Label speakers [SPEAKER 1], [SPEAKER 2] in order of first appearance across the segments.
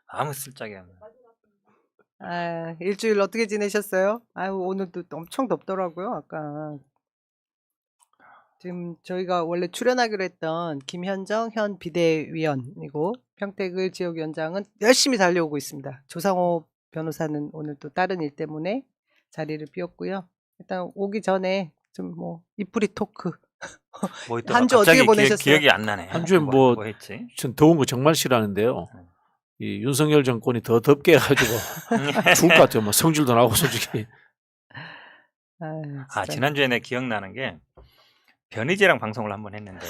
[SPEAKER 1] 아무 쓸짝이 없는.
[SPEAKER 2] 아, 일주일 어떻게 지내셨어요? 아유, 오늘도 엄청 덥더라고요, 아까. 지금 저희가 원래 출연하기로 했던 김현정 현 비대위원이고 평택을 지역위원장은 열심히 달려오고 있습니다. 조상호 변호사는 오늘 또 다른 일 때문에 자리를 비웠고요. 일단 오기 전에 좀 뭐 이프리 토크.
[SPEAKER 1] 뭐 있더라.
[SPEAKER 2] 한 주 어떻게
[SPEAKER 1] 갑자기
[SPEAKER 2] 보내셨어요?
[SPEAKER 1] 기억이 안 나네.
[SPEAKER 3] 한 주에 뭐
[SPEAKER 1] 뭐 했지?
[SPEAKER 3] 전 더운 거 정말 싫어하는데요. 이 윤석열 정권이 더 덥게 해가지고 죽을 것 같아요. 뭐 성질도 나고 솔직히.
[SPEAKER 1] 아, 지난주에 내 기억나는 게 변희재랑 방송을 한번 했는데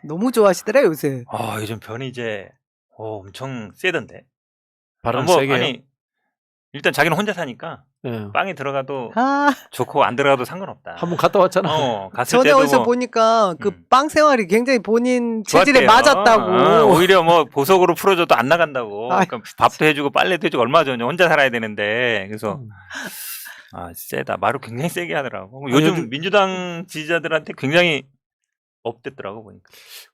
[SPEAKER 2] 너무 좋아하시더라 요새.
[SPEAKER 1] 아, 요즘 변희재 엄청 세던데.
[SPEAKER 3] 발언 세게.
[SPEAKER 1] 아니 일단 자기는 혼자 사니까
[SPEAKER 3] 예.
[SPEAKER 1] 빵에 들어가도
[SPEAKER 2] 아,
[SPEAKER 1] 좋고 안 들어가도 상관없다.
[SPEAKER 3] 한번 갔다 왔잖아.
[SPEAKER 1] 갔을
[SPEAKER 2] 전에
[SPEAKER 1] 때도
[SPEAKER 2] 어디서
[SPEAKER 1] 뭐
[SPEAKER 2] 보니까 그 빵 생활이 굉장히 본인 체질에
[SPEAKER 1] 좋았대요.
[SPEAKER 2] 맞았다고.
[SPEAKER 1] 오히려 뭐 보석으로 풀어줘도 안 나간다고.
[SPEAKER 2] 아이,
[SPEAKER 1] 그러니까 밥도 해주고 빨래도 해주고 얼마 전에 혼자 살아야 되는데 그래서 아 세다. 말을 굉장히 세게 하더라고. 요즘 민주당 지지자들한테 굉장히 업됐더라고 보니까.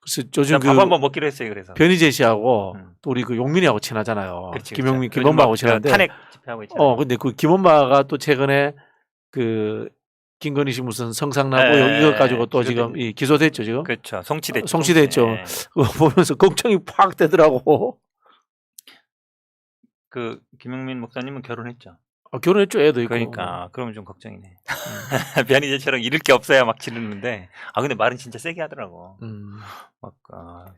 [SPEAKER 3] 그래서 요즘
[SPEAKER 1] 밥 한번 먹기로 했어요. 그래서
[SPEAKER 3] 변희재 씨하고 또 우리 그 용민이하고 친하잖아요.
[SPEAKER 1] 그렇지,
[SPEAKER 3] 김용민,
[SPEAKER 1] 그렇죠.
[SPEAKER 3] 김원마하고 친한데.
[SPEAKER 1] 탄핵 집회하고 있잖아요.
[SPEAKER 3] 근데 그 김원마가 또 최근에 그 김건희 씨 무슨 성상납 의혹 이걸 가지고 또 지금 기소됐죠 지금.
[SPEAKER 1] 그렇죠. 송치됐죠.
[SPEAKER 3] 송치됐죠. 그거 보면서 걱정이 팍 되더라고.
[SPEAKER 1] 그 김용민 목사님은 결혼했죠.
[SPEAKER 3] 결혼했죠. 애도 있고.
[SPEAKER 1] 그러니까 그러면 좀 걱정이네. 변희재처럼 잃을 게 없어야 막 지르는데 근데 말은 진짜 세게 하더라고. 막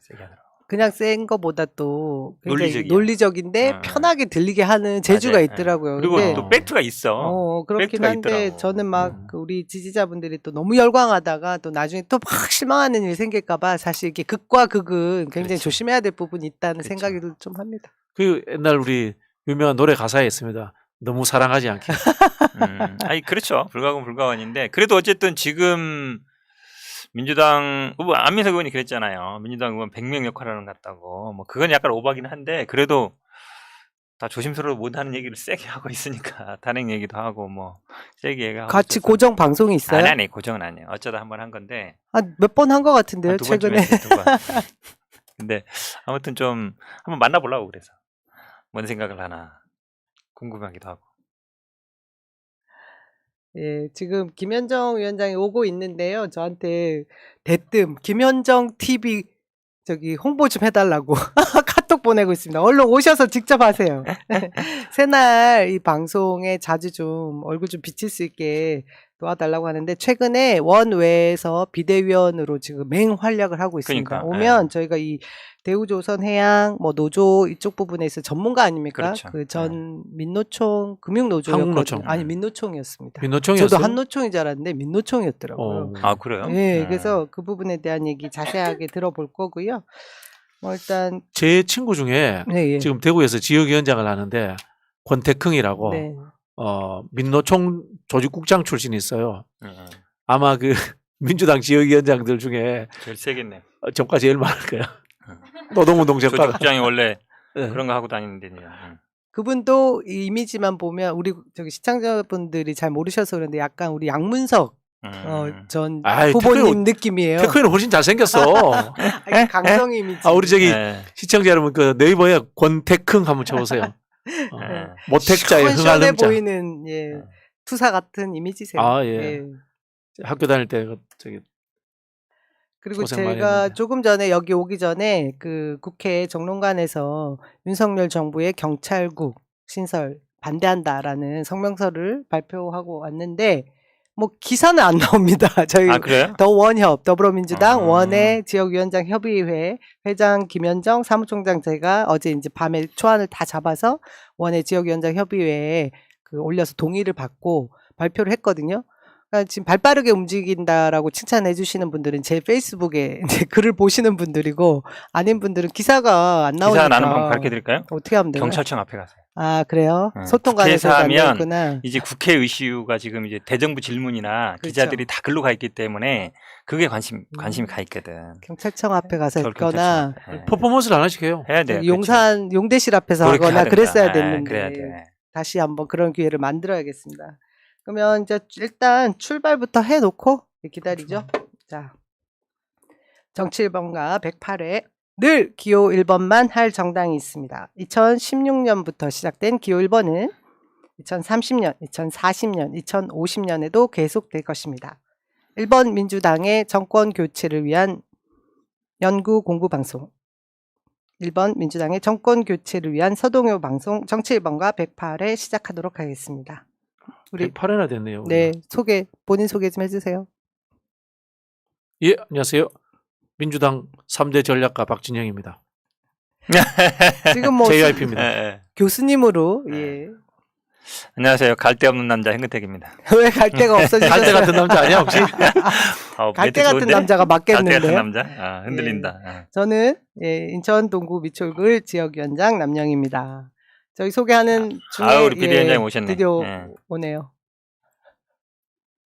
[SPEAKER 1] 세게 하더라고.
[SPEAKER 2] 그냥 센 거보다 또 굉장히
[SPEAKER 1] 논리적이야.
[SPEAKER 2] 논리적인데 편하게 들리게 하는 재주가
[SPEAKER 1] 맞아요.
[SPEAKER 2] 있더라고요.
[SPEAKER 1] 그리고
[SPEAKER 2] 근데
[SPEAKER 1] 또 팩트가 있어.
[SPEAKER 2] 그렇긴
[SPEAKER 1] 팩트가
[SPEAKER 2] 한데
[SPEAKER 1] 있더라고.
[SPEAKER 2] 저는 막 그 우리 지지자분들이 또 너무 열광하다가 또 나중에 또 막 실망하는 일이 생길까봐 사실 이게 극과 극은 굉장히
[SPEAKER 1] 그렇죠.
[SPEAKER 2] 조심해야 될 부분이 있다는
[SPEAKER 1] 그렇죠.
[SPEAKER 2] 생각이 좀 합니다.
[SPEAKER 3] 그 옛날 우리 유명한 노래 가사에 있습니다. 너무 사랑하지 않게.
[SPEAKER 1] 아니 그렇죠. 불가분 불가원인데 그래도 어쨌든 지금 민주당 후보 안민석 의원이 그랬잖아요. 민주당 의원 100명 역할하는 것 같다고. 뭐 그건 약간 오바긴 한데 그래도 다 조심스러워 못하는 얘기를 세게 하고 있으니까 탄핵 얘기도 하고 뭐 세게 얘기하고
[SPEAKER 2] 같이
[SPEAKER 1] 있어서.
[SPEAKER 2] 고정 방송이 있어요?
[SPEAKER 1] 아니 고정은 아니에요. 어쩌다 한번 한 건데
[SPEAKER 2] 몇 번 한 것 같은데요,
[SPEAKER 1] 두 번쯤
[SPEAKER 2] 최근에.
[SPEAKER 1] 했어요, 두 번. 근데 아무튼 좀 한번 만나보려고 그래서 뭔 생각을 하나 궁금하기도 하고.
[SPEAKER 2] 예, 지금 김현정 위원장이 오고 있는데요. 저한테 대뜸 김현정 TV 저기 홍보 좀 해달라고 카톡 보내고 있습니다. 얼른 오셔서 직접 하세요. 새날 이 방송에 자주 좀 얼굴 좀 비칠 수 있게 도와달라고 하는데 최근에 원외에서 비대위원으로 지금 맹활약을 하고 있습니다.
[SPEAKER 1] 그러니까,
[SPEAKER 2] 오면 저희가 이 대우조선해양 뭐 노조 이쪽 부분에 있어 전문가 아닙니까?
[SPEAKER 1] 그렇죠.
[SPEAKER 2] 그 전 민노총 금융노조였거든요.
[SPEAKER 3] 한국노총.
[SPEAKER 2] 아니 민노총이었습니다.
[SPEAKER 3] 민노총이었어요?
[SPEAKER 2] 저도 한노총인 줄 알았는데 민노총이었더라고요.
[SPEAKER 1] 그래요?
[SPEAKER 2] 예, 그래서 그 부분에 대한 얘기 자세하게 들어볼 거고요. 뭐 일단
[SPEAKER 3] 제 친구 중에
[SPEAKER 2] 예.
[SPEAKER 3] 지금 대구에서 지역위원장을 하는데 권태흥이라고
[SPEAKER 2] 네.
[SPEAKER 3] 민노총 조직국장 출신이 있어요. 아마 그 민주당 지역위원장들 중에
[SPEAKER 1] 제일 세겠네.
[SPEAKER 3] 정가 제일 많을 거야. 노동운동 정가가.
[SPEAKER 1] 조직국장이 원래
[SPEAKER 3] 네.
[SPEAKER 1] 그런 거 하고 다니는데.
[SPEAKER 2] 그분도 이 이미지만 보면 우리 저기 시청자분들이 잘 모르셔서 그런데 약간 우리 양문석 전 후보님 느낌이에요.
[SPEAKER 3] 태크는 훨씬 잘생겼어.
[SPEAKER 2] 강성 이미지.
[SPEAKER 3] 우리 저기 시청자 여러분 그 네이버에 권태흥 한번 쳐보세요. 모택자의 흥할
[SPEAKER 2] 시원해
[SPEAKER 3] 흥자.
[SPEAKER 2] 보이는 투사 같은 이미지세요.
[SPEAKER 3] 예. 학교 다닐 때 저기
[SPEAKER 2] 그리고 제가 조금 전에 여기 오기 전에 그 국회 정론관에서 윤석열 정부의 경찰국 신설 반대한다라는 성명서를 발표하고 왔는데 뭐 기사는 안 나옵니다. 저희 더 원협 더불어민주당 원외 지역위원장 협의회 회장 김현정 사무총장 제가 어제 이제 밤에 초안을 다 잡아서 원외 지역위원장 협의회에 그 올려서 동의를 받고 발표를 했거든요. 그러니까 지금 발빠르게 움직인다라고 칭찬해 주시는 분들은 제 페이스북에 이제 글을 보시는 분들이고 아닌 분들은 기사가 안 나오니까.
[SPEAKER 1] 기사 나는 방법 가르쳐 드릴까요?
[SPEAKER 2] 어떻게 하면 돼요?
[SPEAKER 1] 경찰청 앞에 가세요.
[SPEAKER 2] 아 그래요? 소통관에서
[SPEAKER 1] 하면 이제 국회 이슈가 지금 이제 대정부 질문이나 기자들이 다 글로 가 있기 때문에 그게 관심이 가 있거든.
[SPEAKER 2] 경찰청 앞에 가서 했거나
[SPEAKER 3] 퍼포먼스를 하나씩 해요.
[SPEAKER 1] 해야 돼.
[SPEAKER 2] 용산 용대실 앞에서 하거나 그랬어야 됐는데 다시 한번 그런 기회를 만들어야겠습니다. 그러면 이제 일단 출발부터 해놓고 기다리죠. 자, 정치 1번가 108회 늘 기호 1번만 할 정당이 있습니다. 2016년부터 시작된 기호 1번은 2030년, 2040년, 2050년에도 계속될 것입니다. 1번 민주당의 정권 교체를 위한 연구 공부 방송, 1번 민주당의 정권 교체를 위한 서동요 방송 정치 1번과 108회 시작하도록 하겠습니다. 우리
[SPEAKER 3] 108회나 됐네요.
[SPEAKER 2] 네, 본인 소개 좀 해주세요.
[SPEAKER 3] 예, 안녕하세요. 민주당 3대 전략가 박진영입니다.
[SPEAKER 2] 지금 뭐
[SPEAKER 3] JYP입니다.
[SPEAKER 1] 예.
[SPEAKER 2] 교수님으로
[SPEAKER 1] 네.
[SPEAKER 2] 예.
[SPEAKER 1] 안녕하세요. 갈데 없는 남자 hen근택입니다.
[SPEAKER 2] 왜 갈 데가 없어지셨어요?
[SPEAKER 3] 갈대 같은 남자 아니야 혹시?
[SPEAKER 2] 갈 데 같은 남자가
[SPEAKER 1] 갈데 같은
[SPEAKER 2] 맞겠는데요.
[SPEAKER 1] 남자? 아, 흔들린다. 아.
[SPEAKER 2] 저는 인천 동구 미추홀 지역위원장 남영입니다. 저희 소개하는 중에
[SPEAKER 1] 우리 비대위원장이 오셨네.
[SPEAKER 2] 드디어
[SPEAKER 1] 예.
[SPEAKER 2] 오네요.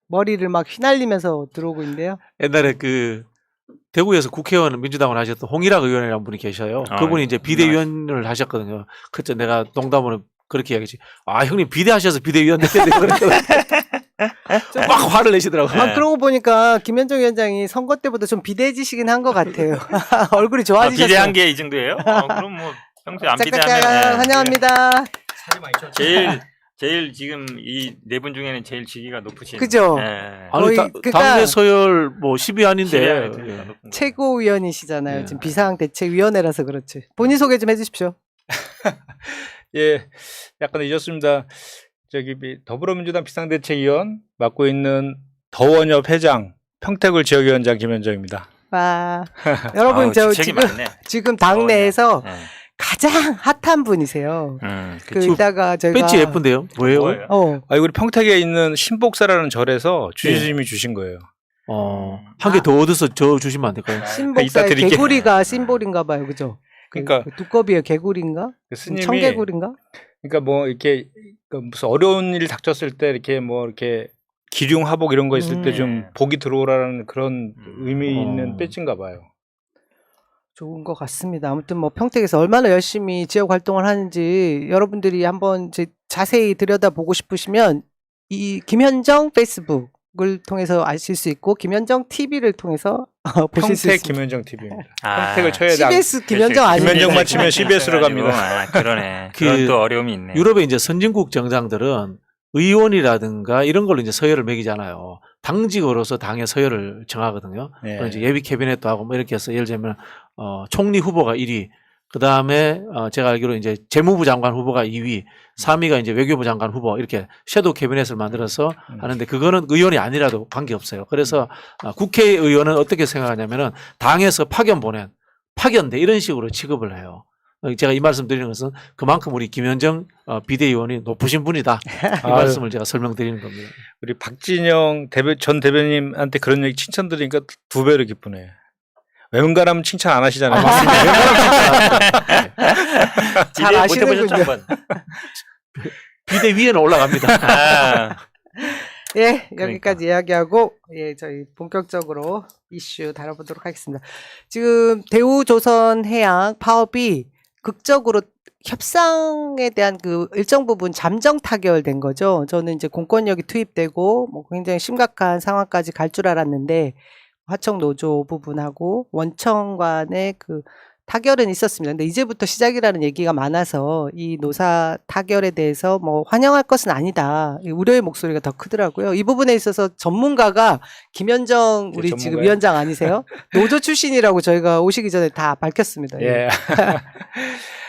[SPEAKER 2] 머리를 막 휘날리면서 들어오고 있는데요.
[SPEAKER 3] 옛날에 그 대구에서 국회의원 민주당을 하셨던 홍일학 의원이라는 분이 계셔요. 그분이 이제 비대위원을 하셨거든요. 그때 내가 농담으로 그렇게 이야기했지. 아 형님 비대하셔서 비대위원 되는데 그렇게 막 화를 내시더라고요.
[SPEAKER 2] 아, 그러고 보니까 김현정 위원장이 선거 때보다 좀 비대해지시긴 한 것 같아요. 얼굴이 좋아지셨어요.
[SPEAKER 1] 비대한 게 이 정도예요? 그럼 뭐 평소에 안
[SPEAKER 2] 짝짝짝
[SPEAKER 1] 비대하면
[SPEAKER 2] 환영합니다.
[SPEAKER 1] 제일 지금 이 네 분 중에는 제일 직위가 높으신.
[SPEAKER 2] 그죠?
[SPEAKER 1] 예.
[SPEAKER 3] 아니
[SPEAKER 2] 거의
[SPEAKER 3] 당내
[SPEAKER 2] 그러니까
[SPEAKER 3] 서열 뭐 10위 아닌데
[SPEAKER 2] 최고위원이시잖아요.
[SPEAKER 3] 예.
[SPEAKER 2] 지금 비상대책위원회라서 그렇지. 본인 소개 좀 해주십시오.
[SPEAKER 4] 예, 약간 잊었습니다. 더불어민주당 비상대책위원 맡고 있는 더원협 회장, 평택을 지역위원장 김현정입니다.
[SPEAKER 2] 와, 여러분
[SPEAKER 1] 아우,
[SPEAKER 2] 저
[SPEAKER 1] 직책이 많네.
[SPEAKER 2] 지금 당내에서
[SPEAKER 1] 예.
[SPEAKER 2] 가장 핫한 분이세요. 그
[SPEAKER 1] 그치.
[SPEAKER 2] 이따가 저희가
[SPEAKER 3] 벤치 예쁜데요. 뭐예요?
[SPEAKER 1] 뭐예요?
[SPEAKER 4] 우리 평택에 있는 신복사라는 절에서 주지님이 주신 거예요.
[SPEAKER 3] 한 개 더 얻어서 저 주시면 안 될까요?
[SPEAKER 4] 이따
[SPEAKER 2] 신복사의
[SPEAKER 4] 드릴게요.
[SPEAKER 2] 개구리가 심볼인가 봐요. 그죠?
[SPEAKER 4] 그러니까
[SPEAKER 2] 그 두꺼비의 개구리인가?
[SPEAKER 4] 그 스님이,
[SPEAKER 2] 청개구리인가?
[SPEAKER 4] 그러니까 뭐 이렇게 무슨 어려운 일 닥쳤을 때 이렇게 뭐 이렇게 기륭하복 이런 거 있을 때 좀 복이 들어오라는 그런 의미 있는 배지인가 봐요.
[SPEAKER 2] 좋은 것 같습니다. 아무튼 뭐 평택에서 얼마나 열심히 지역 활동을 하는지 여러분들이 한번 이제 자세히 들여다보고 싶으시면 이 김현정 페이스북을 통해서 아실 수 있고 김현정 TV를 통해서 보실 수
[SPEAKER 4] 평택
[SPEAKER 2] 있습니다.
[SPEAKER 4] 김현정 TV입니다.
[SPEAKER 1] 아,
[SPEAKER 4] 평택을 쳐야 돼.
[SPEAKER 2] CBS 김현정 아니에요?
[SPEAKER 4] 김현정만 치면 CBS로 갑니다.
[SPEAKER 1] 아, 그러네.
[SPEAKER 3] 그
[SPEAKER 1] 그런 또 어려움이 있네.
[SPEAKER 3] 유럽의 이제 선진국 정당들은 의원이라든가 이런 걸로 이제 서열을 매기잖아요. 당직으로서 당의 서열을 정하거든요.
[SPEAKER 4] 예.
[SPEAKER 3] 그럼 이제 예비 캐비넷도 하고 뭐 이렇게 해서 예를 들면 총리 후보가 1위, 그 다음에 제가 알기로 이제 재무부 장관 후보가 2위, 3위가 이제 외교부 장관 후보 이렇게 섀도우 캐비넷을 만들어서 하는데 그거는 의원이 아니라도 관계 없어요. 그래서 국회의원은 어떻게 생각하냐면은 당에서 파견대 이런 식으로 취급을 해요. 제가 이 말씀 드리는 것은 그만큼 우리 김현정 비대위원이 높으신 분이다. 이 말씀을 제가 설명드리는 겁니다.
[SPEAKER 4] 우리 박진영 전 대변인한테 그런 얘기 칭찬 들으니까 두 배로 기쁘네. 웬간하면 칭찬 안 하시잖아요.
[SPEAKER 2] 잘 아시는군요.
[SPEAKER 3] 비대위에는 올라갑니다.
[SPEAKER 1] 아,
[SPEAKER 2] 예,
[SPEAKER 1] 그러니까.
[SPEAKER 2] 여기까지 이야기하고 저희 본격적으로 이슈 다뤄보도록 하겠습니다. 지금 대우조선해양 파업이 극적으로 협상에 대한 그 일정 부분 잠정 타결된 거죠. 저는 이제 공권력이 투입되고 뭐 굉장히 심각한 상황까지 갈 줄 알았는데 하청 노조 부분하고 원청 간의 그 타결은 있었습니다. 근데 이제부터 시작이라는 얘기가 많아서 이 노사 타결에 대해서 뭐 환영할 것은 아니다. 우려의 목소리가 더 크더라고요. 이 부분에 있어서 전문가가 김현정 우리 지금
[SPEAKER 4] 전문가요?
[SPEAKER 2] 위원장 아니세요? 노조 출신이라고 저희가 오시기 전에 다 밝혔습니다.
[SPEAKER 4] 예.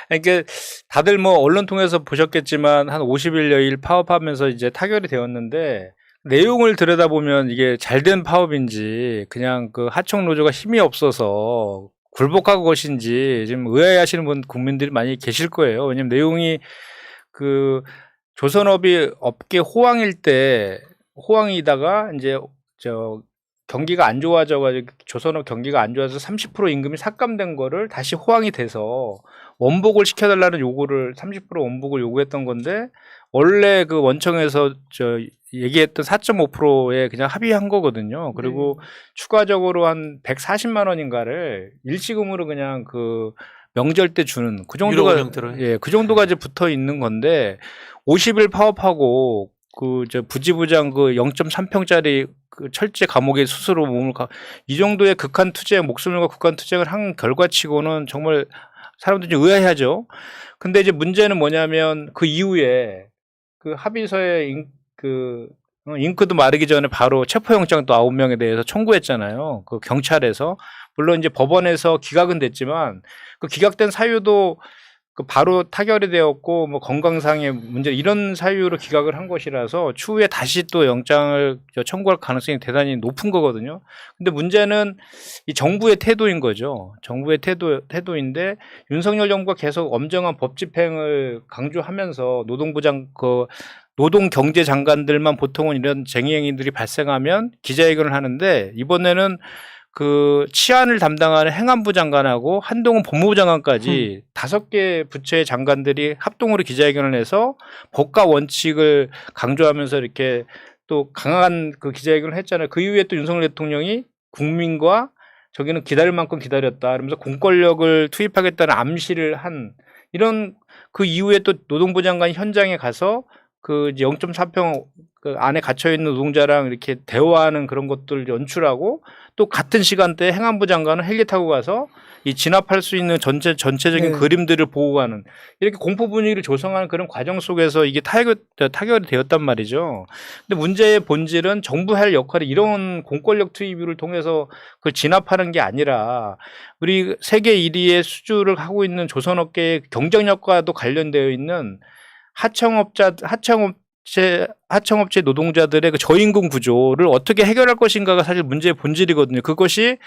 [SPEAKER 4] 그러니까 다들 뭐 언론 통해서 보셨겠지만 한 50일여일 파업하면서 이제 타결이 되었는데 내용을 들여다보면 이게 잘된 파업인지 그냥 그 하청 노조가 힘이 없어서 굴복한 것인지 지금 의아해하시는 분 국민들이 많이 계실 거예요. 왜냐면 내용이 그 조선업이 업계 호황이다가 이제 경기가 안 좋아져가지고 조선업 경기가 안 좋아서 30% 임금이 삭감된 거를 다시 호황이 돼서 원복을 시켜달라는 요구를 30% 원복을 요구했던 건데 원래 그 원청에서 얘기했던 4.5%에 그냥 합의한 거거든요. 그리고 추가적으로 한 140만 원인가를 일시금으로 그냥 그 명절 때 주는 그 정도가 그 정도가 이제 붙어 있는 건데 50일 파업하고 그 부지부장 그 0.3평짜리 그 철제 감옥에 스스로 이 정도의 극한 투쟁, 목숨을 걸고 극한 투쟁을 한 결과치고는 정말 사람들이 좀 의아해하죠. 근데 이제 문제는 뭐냐면 그 이후에 그 합의서에 잉크도 마르기 전에 바로 체포영장 또 9명에 대해서 청구했잖아요. 그 경찰에서. 물론 이제 법원에서 기각은 됐지만 그 기각된 사유도 그 바로 타결이 되었고 뭐 건강상의 문제 이런 사유로 기각을 한 것이라서 추후에 다시 또 영장을 청구할 가능성이 대단히 높은 거거든요. 근데 문제는 이 정부의 태도인 거죠. 정부의 태도인데 윤석열 정부가 계속 엄정한 법 집행을 강조하면서 노동경제 장관들만 보통은 이런 쟁의 행위들이 발생하면 기자회견을 하는데 이번에는 그 치안을 담당하는 행안부 장관하고 한동훈 법무부 장관까지 5개 부처의 장관들이 합동으로 기자회견을 해서 법과 원칙을 강조하면서 이렇게 또 강한 그 기자회견을 했잖아요. 그 이후에 또 윤석열 대통령이 국민과 저기는 기다릴 만큼 기다렸다. 그러면서 공권력을 투입하겠다는 암시를 한 이런 그 이후에 또 노동부 장관이 현장에 가서 그 이제 0.4평 그 안에 갇혀 있는 노동자랑 이렇게 대화하는 그런 것들을 연출하고 또 같은 시간대에 행안부 장관은 헬기 타고 가서 이 진압할 수 있는 전체적인 그림들을 보고 가는 이렇게 공포 분위기를 조성하는 그런 과정 속에서 이게 타결이 되었단 말이죠. 근데 문제의 본질은 정부 할 역할이 이런 공권력 투입을 통해서 그걸 진압하는 게 아니라 우리 세계 1위의 수주를 하고 있는 조선업계의 경쟁력과도 관련되어 있는 하청업체 노동자들의 그 저임금 구조를 어떻게 해결할 것인가가 사실 문제의 본질이거든요. 그것이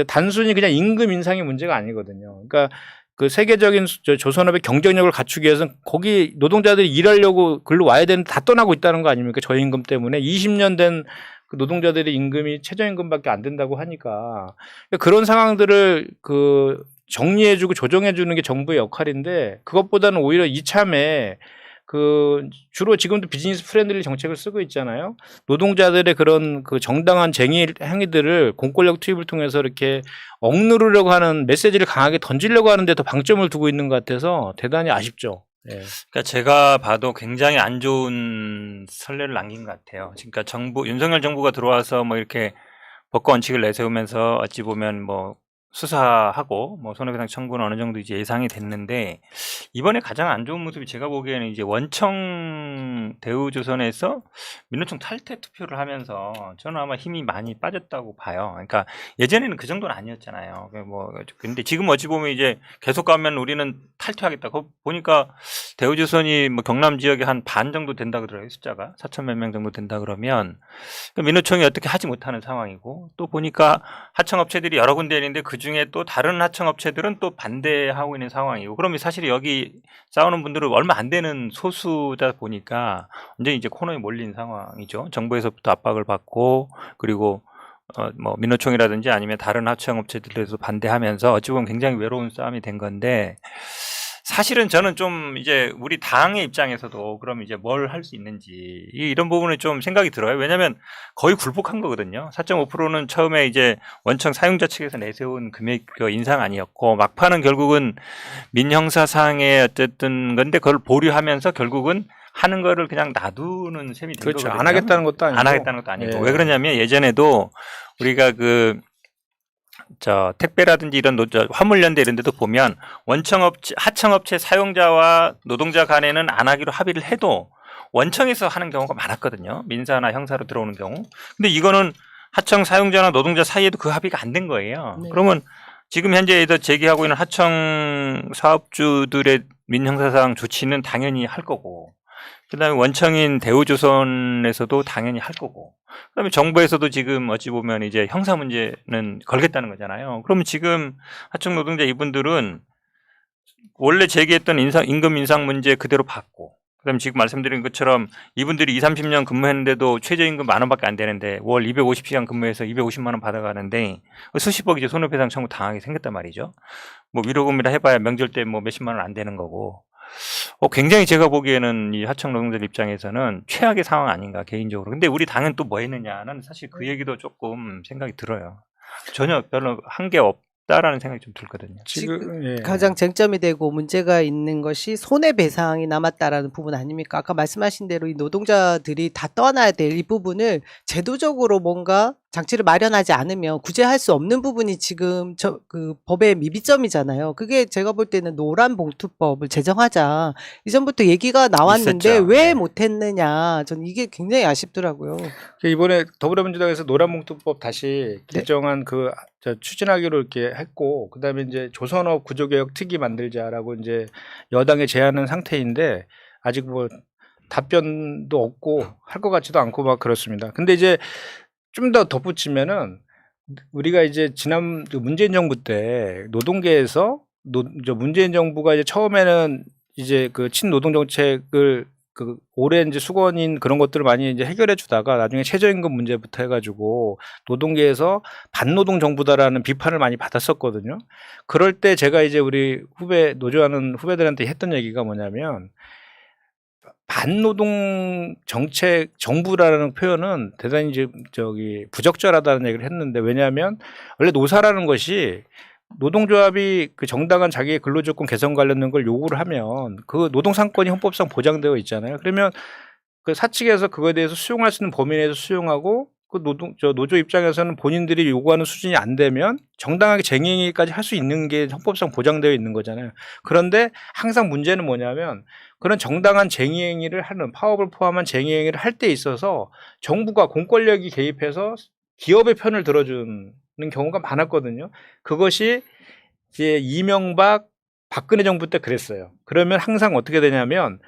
[SPEAKER 4] 단순히 그냥 임금 인상의 문제가 아니거든요. 그러니까 그 세계적인 조선업의 경쟁력을 갖추기 위해서는 거기 노동자들이 일하려고 글로 와야 되는데 다 떠나고 있다는 거 아닙니까? 저임금 때문에 20년 된 그 노동자들의 임금이 최저임금밖에 안 된다고 하니까 그런 상황들을 그 정리해주고 조정해주는 게 정부의 역할인데 그것보다는 오히려 이참에 그 주로 지금도 비즈니스 프렌들리 정책을 쓰고 있잖아요. 노동자들의 그런 그 정당한 쟁의 행위들을 공권력 투입을 통해서 이렇게 억누르려고 하는 메시지를 강하게 던지려고 하는데 더 방점을 두고 있는 것 같아서 대단히 아쉽죠. 예.
[SPEAKER 1] 그러니까 제가 봐도 굉장히 안 좋은 선례를 남긴 것 같아요. 그러니까 윤석열 정부가 들어와서 뭐 이렇게 법과 원칙을 내세우면서 어찌 보면 뭐 수사하고 뭐 손해배상 청구는 어느 정도 이제 예상이 됐는데 이번에 가장 안 좋은 모습이 제가 보기에는 이제 원청 대우조선에서 민노총 탈퇴 투표를 하면서 저는 아마 힘이 많이 빠졌다고 봐요. 그러니까 예전에는 그 정도는 아니었잖아요. 뭐 근데 지금 어찌 보면 이제 계속 가면 우리는 탈퇴하겠다. 그거 보니까 대우조선이 뭐 경남 지역에 한 반 정도 된다 그러더라고요. 숫자가 4천 몇 명 정도 된다 그러면 민노총이 어떻게 하지 못하는 상황이고 또 보니까 하청업체들이 여러 군데 있는데 그 중에 또 다른 하청업체들은 또 반대하고 있는 상황이고 그러면 사실 여기 싸우는 분들은 얼마 안 되는 소수다 보니까 완전히 이제 코너에 몰린 상황이죠. 정부에서부터 압박을 받고 그리고 뭐 민노총이라든지 아니면 다른 하청업체들에서 반대하면서 어찌 보면 굉장히 외로운 싸움이 된 건데 사실은 저는 좀 이제 우리 당의 입장에서도 그럼 이제 뭘 할 수 있는지 이런 부분에 좀 생각이 들어요. 왜냐하면 거의 굴복한 거거든요. 4.5%는 처음에 이제 원청 사용자 측에서 내세운 금액 인상 아니었고 막판은 결국은 민형사상의 어쨌든 건데 그걸 보류하면서 결국은 하는 거를 그냥 놔두는 셈이 된
[SPEAKER 4] 그렇죠.
[SPEAKER 1] 거거든요.
[SPEAKER 4] 안 하겠다는 것도 아니고.
[SPEAKER 1] 안 하겠다는 것도 아니고.
[SPEAKER 4] 예.
[SPEAKER 1] 왜 그러냐면 예전에도 우리가 택배라든지 이런 화물연대 이런 데도 보면 하청업체 사용자와 노동자 간에는 안 하기로 합의를 해도 원청에서 하는 경우가 많았거든요. 민사나 형사로 들어오는 경우. 근데 이거는 하청 사용자나 노동자 사이에도 그 합의가 안 된 거예요.
[SPEAKER 2] 네.
[SPEAKER 1] 그러면 지금 현재에서 제기하고 있는 하청 사업주들의 민형사상 조치는 당연히 할 거고 그다음에 원청인 대우조선에서도 당연히 할 거고 그다음에 정부에서도 지금 어찌 보면 이제 형사 문제는 걸겠다는 거잖아요. 그러면 지금 하청 노동자 이분들은 원래 제기했던 임금 인상 문제 그대로 받고 그다음에 지금 말씀드린 것처럼 이분들이 20-30년 근무했는데도 최저임금 10,000원밖에 안 되는데 월 250시간 근무해서 250만 원 받아가는데 수십억 이제 손해배상 청구 당하게 생겼단 말이죠. 뭐 위로금이라 해봐야 명절 때 뭐 몇십만 원 안 되는 거고. 굉장히 제가 보기에는 이 하청 노동자들 입장에서는 최악의 상황 아닌가 개인적으로. 근데 우리 당은 또 뭐 했느냐는 사실 그 얘기도 조금 생각이 들어요. 전혀 별로 한 게 없다. 싶다라는 생각이 좀 들거든요.
[SPEAKER 4] 지금 예.
[SPEAKER 2] 가장 쟁점이 되고 문제가 있는 것이 손해배상이 남았다라는 부분 아닙니까? 아까 말씀하신 대로 이 노동자들이 다 떠나야 될 이 부분을 제도적으로 뭔가 장치를 마련하지 않으면 구제할 수 없는 부분이 지금 그 법의 미비점이잖아요. 그게 제가 볼 때는 노란봉투법을 제정하자. 이전부터 얘기가 나왔는데
[SPEAKER 1] 있었죠.
[SPEAKER 2] 왜
[SPEAKER 1] 네.
[SPEAKER 2] 못했느냐. 전 이게 굉장히 아쉽더라고요.
[SPEAKER 4] 이번에 더불어민주당에서 노란봉투법 다시
[SPEAKER 2] 네.
[SPEAKER 4] 개정안 추진하기로 이렇게 했고, 그다음에 이제 조선업 구조개혁 특위 만들자라고 이제 여당에 제안한 상태인데 아직 뭐 답변도 없고 할 것 같지도 않고 막 그렇습니다. 근데 이제 좀 더 덧붙이면은 우리가 이제 지난 그 문재인 정부 때 노동계에서 문재인 정부가 이제 처음에는 이제 그 친노동 정책을 그 오랜 이제 수건인 그런 것들을 많이 이제 해결해 주다가 나중에 최저임금 문제부터 해가지고 노동계에서 반노동 정부다라는 비판을 많이 받았었거든요. 그럴 때 제가 이제 우리 노조하는 후배들한테 했던 얘기가 뭐냐면, 반노동 정책 정부라는 표현은 대단히 이제 부적절하다는 얘기를 했는데, 왜냐하면 원래 노사라는 것이 노동조합이 그 정당한 자기의 근로조건 개선 관련된 걸 요구를 하면 그 노동상권이 헌법상 보장되어 있잖아요. 그러면 그 사측에서 그거에 대해서 수용할 수 있는 범위 내에서 수용하고, 그 노조 입장에서는 본인들이 요구하는 수준이 안 되면 정당하게 쟁의까지 할 수 있는 게 헌법상 보장되어 있는 거잖아요. 그런데 항상 문제는 뭐냐면, 그런 정당한 쟁의행위를 하는, 파업을 포함한 쟁의행위를 할 때 있어서 정부가 공권력이 개입해서 기업의 편을 들어주는 경우가 많았거든요. 그것이 이제 이명박, 박근혜 정부 때 그랬어요. 그러면 항상 어떻게 되냐면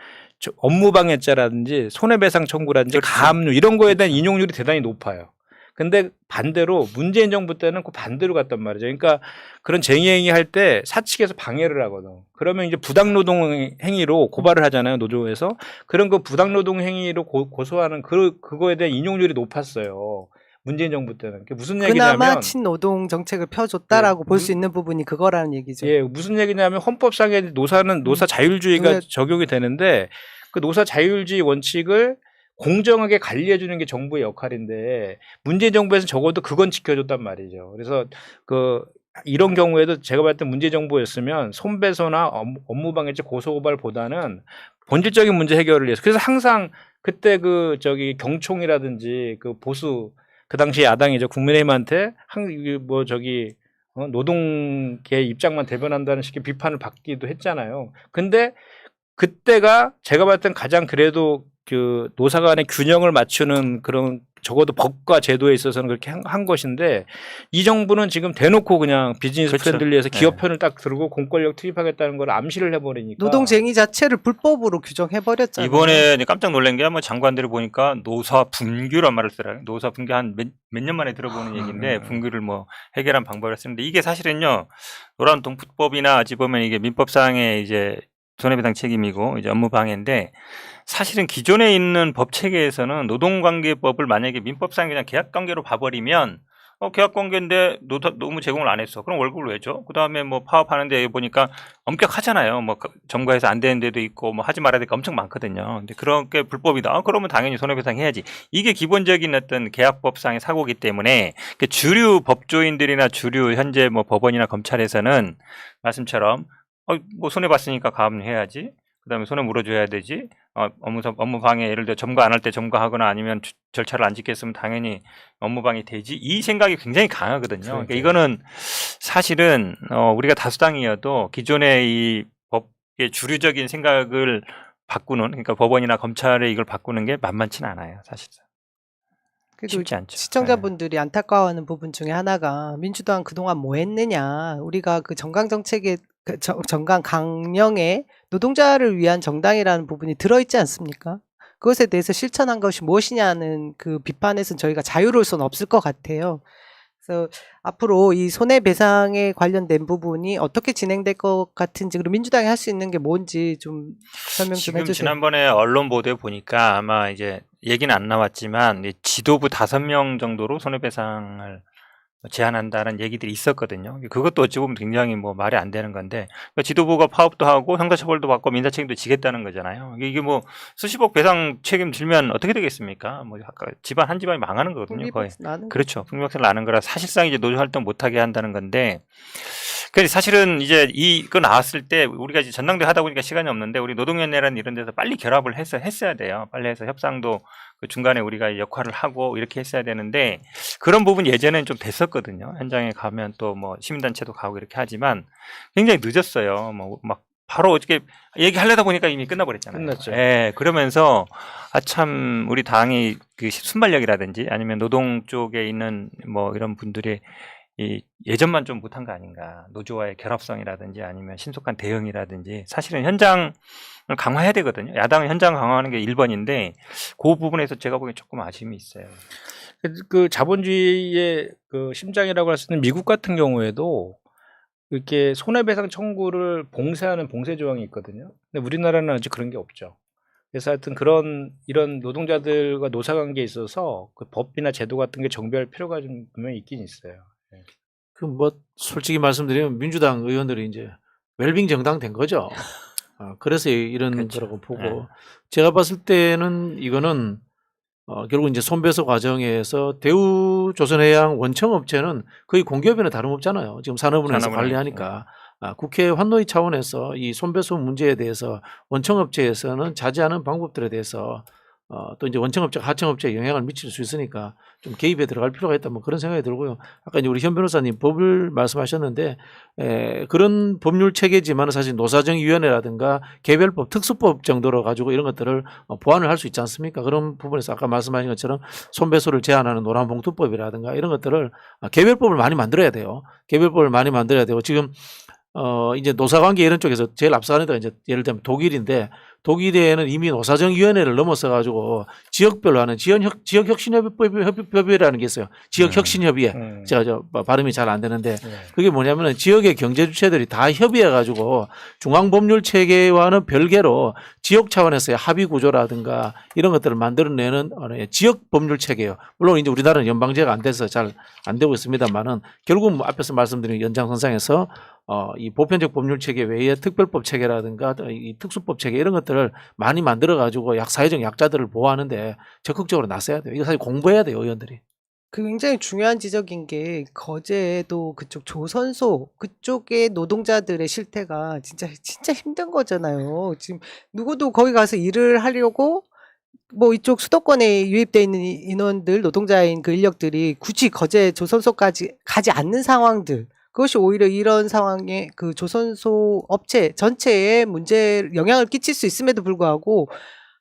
[SPEAKER 4] 업무방해죄라든지 손해배상 청구라든지
[SPEAKER 1] 그렇죠.
[SPEAKER 4] 가압류 이런 거에 대한 인용률이 대단히 높아요. 근데 반대로 문재인 정부 때는 그 반대로 갔단 말이죠. 그러니까 그런 쟁의행위 할 때 사측에서 방해를 하거든. 그러면 이제 부당노동 행위로 고발을 하잖아요, 노조에서. 그런 그 부당노동 행위로 고소하는 그거에 대한 인용률이 높았어요. 문재인 정부 때는. 그게 무슨 얘기냐면,
[SPEAKER 2] 그나마 친노동 정책을 펴줬다라고 볼 수 있는 부분이 그거라는 얘기죠.
[SPEAKER 4] 예, 무슨 얘기냐면 헌법상의 노사는 노사 자율주의가 적용이 되는데, 그 노사 자율주의 원칙을 공정하게 관리해 주는 게 정부의 역할인데 문재인 정부에서는 적어도 그건 지켜줬단 말이죠. 그래서 이런 경우에도 제가 봤을 때 문재인 정부였으면 손배소나 업무방해죄 고소고발보다는 본질적인 문제 해결을 위해서, 그래서 항상 그때 경총이라든지 그 보수 그 당시 야당이죠, 국민의힘한테 노동계 입장만 대변한다는 식의 비판을 받기도 했잖아요. 근데 그때가 제가 봤을 땐 가장 그래도 그 노사 간의 균형을 맞추는 그런, 적어도 법과 제도에 있어서는 그렇게 한 것인데, 이 정부는 지금 대놓고 그냥 비즈니스
[SPEAKER 1] 그렇죠.
[SPEAKER 4] 프렌들리에서 기업
[SPEAKER 1] 네.
[SPEAKER 4] 편을 딱 들고 공권력 투입하겠다는 걸 암시를 해버리니까.
[SPEAKER 2] 노동쟁의 자체를 불법으로 규정해버렸잖아요.
[SPEAKER 1] 이번에 깜짝 놀란 게 한번 장관들을 보니까 노사 분규란 말을 쓰더라고요. 노사 분규 한 몇 년 만에 들어보는 얘기인데 분규를 뭐 해결한 방법을 쓰는데, 이게 사실은요, 노란봉투법이나 어찌 보면 이게 민법상의 이제 손해배상 책임이고 이제 업무방해인데, 사실은 기존에 있는 법 체계에서는 노동관계법을 만약에 민법상 그냥 계약관계로 봐버리면 계약관계인데 노무 제공을 안 했어. 그럼 월급을 왜 줘? 그 다음에 뭐 파업하는데 보니까 엄격하잖아요. 뭐 점거해서 안 되는 데도 있고 뭐 하지 말아야 될 게 엄청 많거든요. 근데 그런 게 불법이다. 그러면 당연히 손해배상 해야지. 이게 기본적인 어떤 계약법상의 사고기 때문에 주류 법조인들이나 주류 현재 뭐 법원이나 검찰에서는 말씀처럼 뭐 손해봤으니까 가압류해야지. 그다음에 손해 물어줘야 되지. 업무방해, 예를 들어 점거 안 할 때 점거하거나 아니면 절차를 안 지켰으면 당연히 업무방해 되지. 이 생각이 굉장히 강하거든요. 그러니까 이거는 사실은 우리가 다수당이어도 기존의 이 법의 주류적인 생각을 바꾸는, 그러니까 법원이나 검찰에 이걸 바꾸는 게 만만치는 않아요, 사실상. 쉽지 않죠.
[SPEAKER 2] 시청자분들이 안타까워하는 부분 중에 하나가, 민주당 그동안 뭐 했느냐, 우리가 그 정강 정책에 정강 강령에 노동자를 위한 정당이라는 부분이 들어있지 않습니까? 그것에 대해서 실천한 것이 무엇이냐는 그 비판에서는 저희가 자유로울 수는 없을 것 같아요. 그래서 앞으로 이 손해배상에 관련된 부분이 어떻게 진행될 것 같은지, 그리고 민주당이 할 수 있는 게 뭔지 좀 설명 좀
[SPEAKER 1] 지금
[SPEAKER 2] 해주세요.
[SPEAKER 1] 지난번에 언론 보도에 보니까 아마 이제 얘기는 안 나왔지만 지도부 5명 정도로 손해배상을 제한한다는 얘기들이 있었거든요. 그것도 어찌 보면 굉장히 뭐 말이 안 되는 건데 그러니까 지도부가 파업도 하고 형사처벌도 받고 민사책임도 지겠다는 거잖아요. 이게 뭐 수십억 배상 책임 질면 어떻게 되겠습니까? 뭐 아까 집안 한 집안이 망하는 거거든요. 거의.
[SPEAKER 2] 나는
[SPEAKER 1] 그렇죠. 풍비박산 나는 거라 사실상 이제 노조 활동 못하게 한다는 건데 그래서 사실은 이제 이거 나왔을 때 우리가 이제 전당대 하다 보니까 시간이 없는데 우리 노동연대라는 이런 데서 빨리 결합을 해서 했어야 돼요. 빨리 해서 협상도 그 중간에 우리가 역할을 하고 이렇게 했어야 되는데 그런 부분 예전에는 좀 됐었거든요. 현장에 가면 또 뭐 시민단체도 가고 이렇게 하지만 굉장히 늦었어요. 뭐 막 바로 어떻게 얘기하려다 보니까 이미 끝나버렸잖아요.
[SPEAKER 4] 끝났죠.
[SPEAKER 1] 예, 그러면서 참 우리 당이 그 순발력이라든지 아니면 노동 쪽에 있는 뭐 이런 분들이 이 예전만 좀 못한 거 아닌가. 노조와의 결합성이라든지 아니면 신속한 대응이라든지 사실은 현장을 강화해야 되거든요. 야당은 현장 강화하는 게 1번인데 그 부분에서 제가 보기엔 조금 아쉬움이 있어요.
[SPEAKER 4] 그 자본주의의 그 심장이라고 할 수 있는 미국 같은 경우에도 이렇게 손해배상 청구를 봉쇄하는 봉쇄 조항이 있거든요. 근데 우리나라는 아직 그런 게 없죠. 그래서 하여튼 이런 노동자들과 노사관계에 있어서 그 법이나 제도 같은 게 정비할 필요가 좀 분명히 있긴 있어요.
[SPEAKER 3] 그 뭐 솔직히 말씀드리면 민주당 의원들이 이제 웰빙 정당 된 거죠. 그래서 이런
[SPEAKER 1] 그렇죠.
[SPEAKER 3] 거라고 보고
[SPEAKER 1] 네.
[SPEAKER 3] 제가 봤을 때는 이거는 결국 이제 손배소 과정에서 대우조선해양 원청업체는 거의 공기업이나 다름없잖아요. 지금 산업은행에서
[SPEAKER 1] 산업은행,
[SPEAKER 3] 관리하니까 국회 환노위 차원에서 이 손배소 문제에 대해서 원청업체에서는 자제하는 방법들에 대해서 또 이제 원청업체가 하청업체에 영향을 미칠 수 있으니까 좀 개입에 들어갈 필요가 있다 뭐 그런 생각이 들고요. 아까 이제 우리 현 변호사님 법을 말씀하셨는데 그런 법률 체계지만 사실 노사정위원회라든가 개별법, 특수법 정도로 가지고 이런 것들을 보완을 할 수 있지 않습니까? 그런 부분에서 아까 말씀하신 것처럼 손배소를 제한하는 노란봉투법이라든가 이런 것들을 개별법을 많이 만들어야 돼요. 개별법을 많이 만들어야 되고 지금 이제 노사관계 이런 쪽에서 제일 앞서가는 데가 이제 예를 들면 독일인데 독일에는 이미 노사정위원회를 넘어서 가지고 지역별로 하는 지역혁신협의회라는 게 있어요. 지역혁신협의회. 제가 발음이 잘 안 되는데 그게 뭐냐면은 지역의 경제 주체들이 다 협의해 가지고 중앙법률 체계와는 별개로 지역 차원에서의 합의 구조라든가 이런 것들을 만들어내는 지역 법률 체계예요. 물론 이제 우리나라는 연방제가 안 돼서 잘 안 되고 있습니다만은 결국은 뭐 앞에서 말씀드린 연장선상에서 이 보편적 법률 체계 외에 특별법 체계라든가 이 특수법 체계 이런 것들을 많이 만들어 가지고 사회적 약자들을 보호하는데 적극적으로 나서야 돼요. 이거 사실 공부해야 돼요, 의원들이.
[SPEAKER 2] 그 굉장히 중요한 지적인 게 거제도 그쪽 조선소 그쪽의 노동자들의 실태가 진짜 힘든 거잖아요. 지금 누구도 거기 가서 일을 하려고 뭐 이쪽 수도권에 유입돼 있는 인원들 노동자인 그 인력들이 굳이 거제 조선소까지 가지 않는 상황들 그것이 오히려 이런 상황에 그 조선소 업체 전체에 영향을 끼칠 수 있음에도 불구하고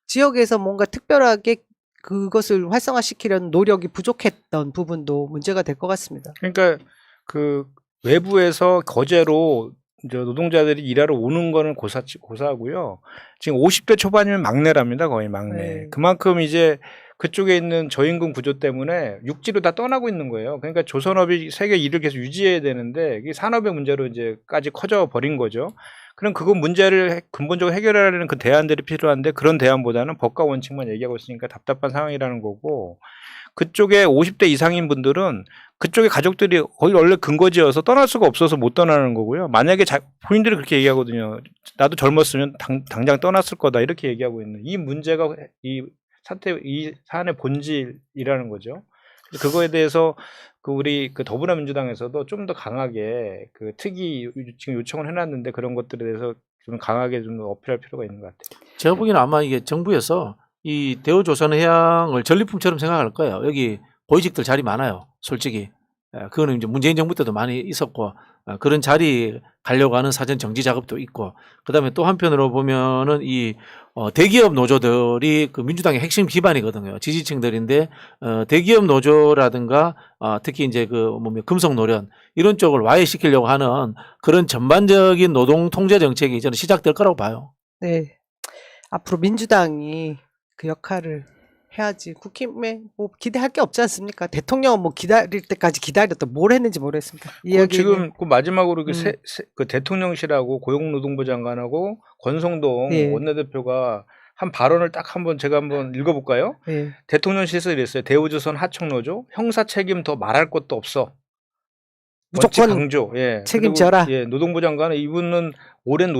[SPEAKER 2] 지역에서 뭔가 특별하게 그것을 활성화시키려는 노력이 부족했던 부분도 문제가 될 것 같습니다.
[SPEAKER 4] 그러니까 그 외부에서 거제로 이제 노동자들이 일하러 오는 거는 고사하고요. 지금 50대 초반이면 막내랍니다. 거의 막내.
[SPEAKER 2] 네.
[SPEAKER 4] 그만큼 이제 그쪽에 있는 저임금 구조 때문에 육지로 다 떠나고 있는 거예요. 그러니까 조선업이 세계 1위를 계속 유지해야 되는데 이게 산업의 문제로 이제까지 커져 버린 거죠. 그럼 그건 문제를 근본적으로 해결하려는 그 대안들이 필요한데 그런 대안보다는 법과 원칙만 얘기하고 있으니까 답답한 상황이라는 거고 그쪽에 50대 이상인 분들은 그쪽에 가족들이 거의 원래 근거지여서 떠날 수가 없어서 못 떠나는 거고요. 만약에 본인들이 그렇게 얘기하거든요. 나도 젊었으면 당장 떠났을 거다 이렇게 얘기하고 있는 이 문제가 이 사안의 본질이라는 거죠. 그거에 대해서 우리 더불어민주당에서도 좀 더 강하게 그 특위 지금 요청을 해놨는데 그런 것들에 대해서 좀 강하게 좀 어필할 필요가 있는 것 같아요.
[SPEAKER 3] 제가 보기에는 아마 이게 정부에서 이 대우조선해양을 전리품처럼 생각할 거예요. 여기 고위직들 자리 많아요. 솔직히. 그거는 이제 문재인 정부 때도 많이 있었고 그런 자리 가려고 하는 사전 정지 작업도 있고 그다음에 또 한편으로 보면은 이 대기업 노조들이 그 민주당의 핵심 기반이거든요. 지지층들인데 대기업 노조라든가 특히 이제 금속노련 이런 쪽을 와해시키려고 하는 그런 전반적인 노동 통제 정책이 저는 시작될 거라고 봐요.
[SPEAKER 2] 네. 앞으로 민주당이 그 역할을 해야지. 국힘에 뭐 기대할 게 없지 않습니까? 대통령은 뭐 기다릴 때까지 기다렸다 뭘 했는지 모르겠습니다.
[SPEAKER 4] 지금 그 마지막으로 그 대통령실하고 고용노동부 장관하고 권성동 원내대표가 한 발언을 딱 제가 한번 읽어볼까요? 대통령실에서 이랬어요. 대우조선 하청노조 형사 책임 더 말할 것도 없어.
[SPEAKER 2] 무조건
[SPEAKER 4] 강조. 예.
[SPEAKER 2] 책임져라.
[SPEAKER 4] 그리고, 예, 노동부 장관은 이분은 오랜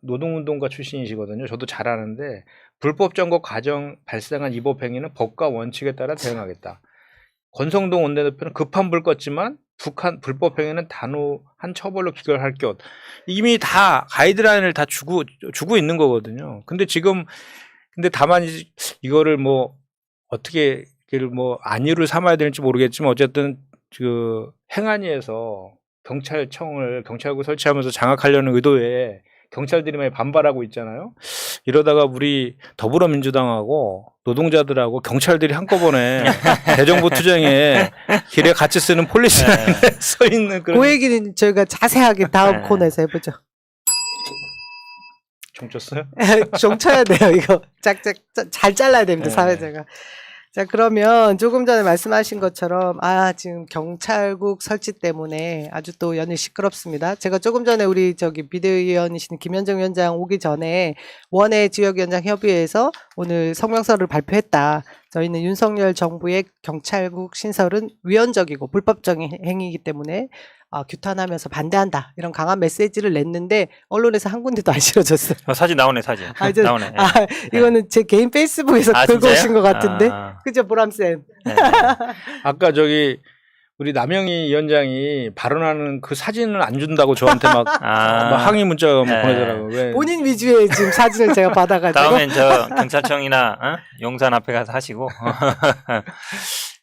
[SPEAKER 4] 노동운동가 출신이시거든요. 저도 잘 아는데 불법 점거 과정 발생한 위법 행위는 법과 원칙에 따라 대응하겠다. 권성동 원내대표는 급한 불 껐지만 북한 불법 행위는 단호한 처벌로 기결할 것. 이미 다 가이드라인을 다 주고 있는 거거든요. 근데 다만 이거를 뭐 어떻게 이를 뭐 안위를 삼아야 될지 모르겠지만 어쨌든 그 행안위에서 경찰국 설치하면서 장악하려는 의도에 경찰들이 많이 반발하고 있잖아요. 이러다가 우리 더불어민주당하고 노동자들하고 경찰들이 한꺼번에 대정부 투쟁에 길에 같이 쓰는 폴리스 서 있는 그런.
[SPEAKER 2] 그 얘기는 저희가 자세하게 다음 코너에서 해보죠.
[SPEAKER 4] 종 쳤어요?
[SPEAKER 2] 종 쳐야 돼요. 이거 짝짝 잘 잘라야 됩니다.
[SPEAKER 4] 네.
[SPEAKER 2] 사회자가. 자, 그러면 조금 전에 말씀하신 것처럼 지금 경찰국 설치 때문에 아주 또 연일 시끄럽습니다. 제가 조금 전에 우리 비대위원이신 김현정 위원장 오기 전에 원외 지역위원장 협의회에서 오늘 성명서를 발표했다. 저희는 윤석열 정부의 경찰국 신설은 위헌적이고 불법적인 행위이기 때문에 규탄하면서 반대한다. 이런 강한 메시지를 냈는데 언론에서 한 군데도 안 실어졌어요.
[SPEAKER 1] 사진 나오네, 사진. 나오네.
[SPEAKER 2] 이거는 제 개인 페이스북에서 긁어
[SPEAKER 1] 진짜요?
[SPEAKER 2] 오신 것 같은데. 그죠, 보람쌤?
[SPEAKER 1] 네.
[SPEAKER 4] 아까 우리 남영희 위원장이 발언하는 그 사진을 안 준다고 저한테 막 항의 문자가
[SPEAKER 1] 네.
[SPEAKER 4] 보내더라고요. 왜?
[SPEAKER 2] 본인 위주의 지금 사진을 제가 받아가지고.
[SPEAKER 1] 다음엔 경찰청이나 용산 앞에 가서 하시고.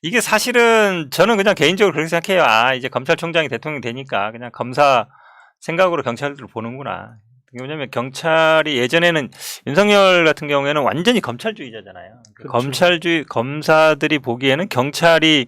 [SPEAKER 1] 이게 사실은 저는 그냥 개인적으로 그렇게 생각해요. 이제 검찰총장이 대통령이 되니까 그냥 검사 생각으로 경찰들을 보는구나. 왜냐면 경찰이 예전에는 윤석열 같은 경우에는 완전히 검찰주의자잖아요.
[SPEAKER 4] 그렇죠.
[SPEAKER 1] 검사들이 보기에는 경찰이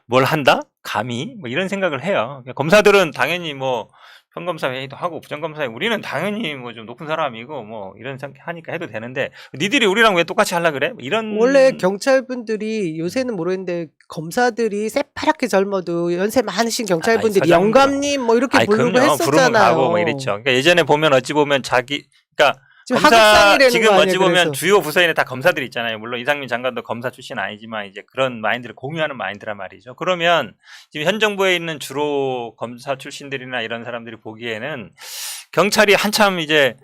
[SPEAKER 1] 뭘 한다? 감히? 뭐 이런 생각을 해요. 검사들은 당연히 뭐 평검사 회의도 하고 부장검사 우리는 당연히 뭐 좀 높은 사람이고 뭐 이런 생각 하니까 해도 되는데 니들이 우리랑 왜 똑같이 하려 그래? 이런
[SPEAKER 2] 원래 경찰분들이 요새는 모르겠는데 검사들이 새파랗게 젊어도 연세 많으신 경찰분들이 영감님 뭐 이렇게 부르고 했었잖아요.
[SPEAKER 1] 부르면 가고 뭐 이랬죠. 그러니까 예전에 보면 어찌 보면 그러니까
[SPEAKER 2] 지금 하극상이라는
[SPEAKER 1] 지금
[SPEAKER 2] 거 아니에요,
[SPEAKER 1] 어찌 보면
[SPEAKER 2] 그래서.
[SPEAKER 1] 주요 부서에는 다 검사들이 있잖아요. 물론 이상민 장관도 검사 출신 아니지만 이제 그런 마인드를 공유하는 마인드란 말이죠. 그러면 지금 현 정부에 있는 주로 검사 출신들이나 이런 사람들이 보기에는 경찰이 한참 이제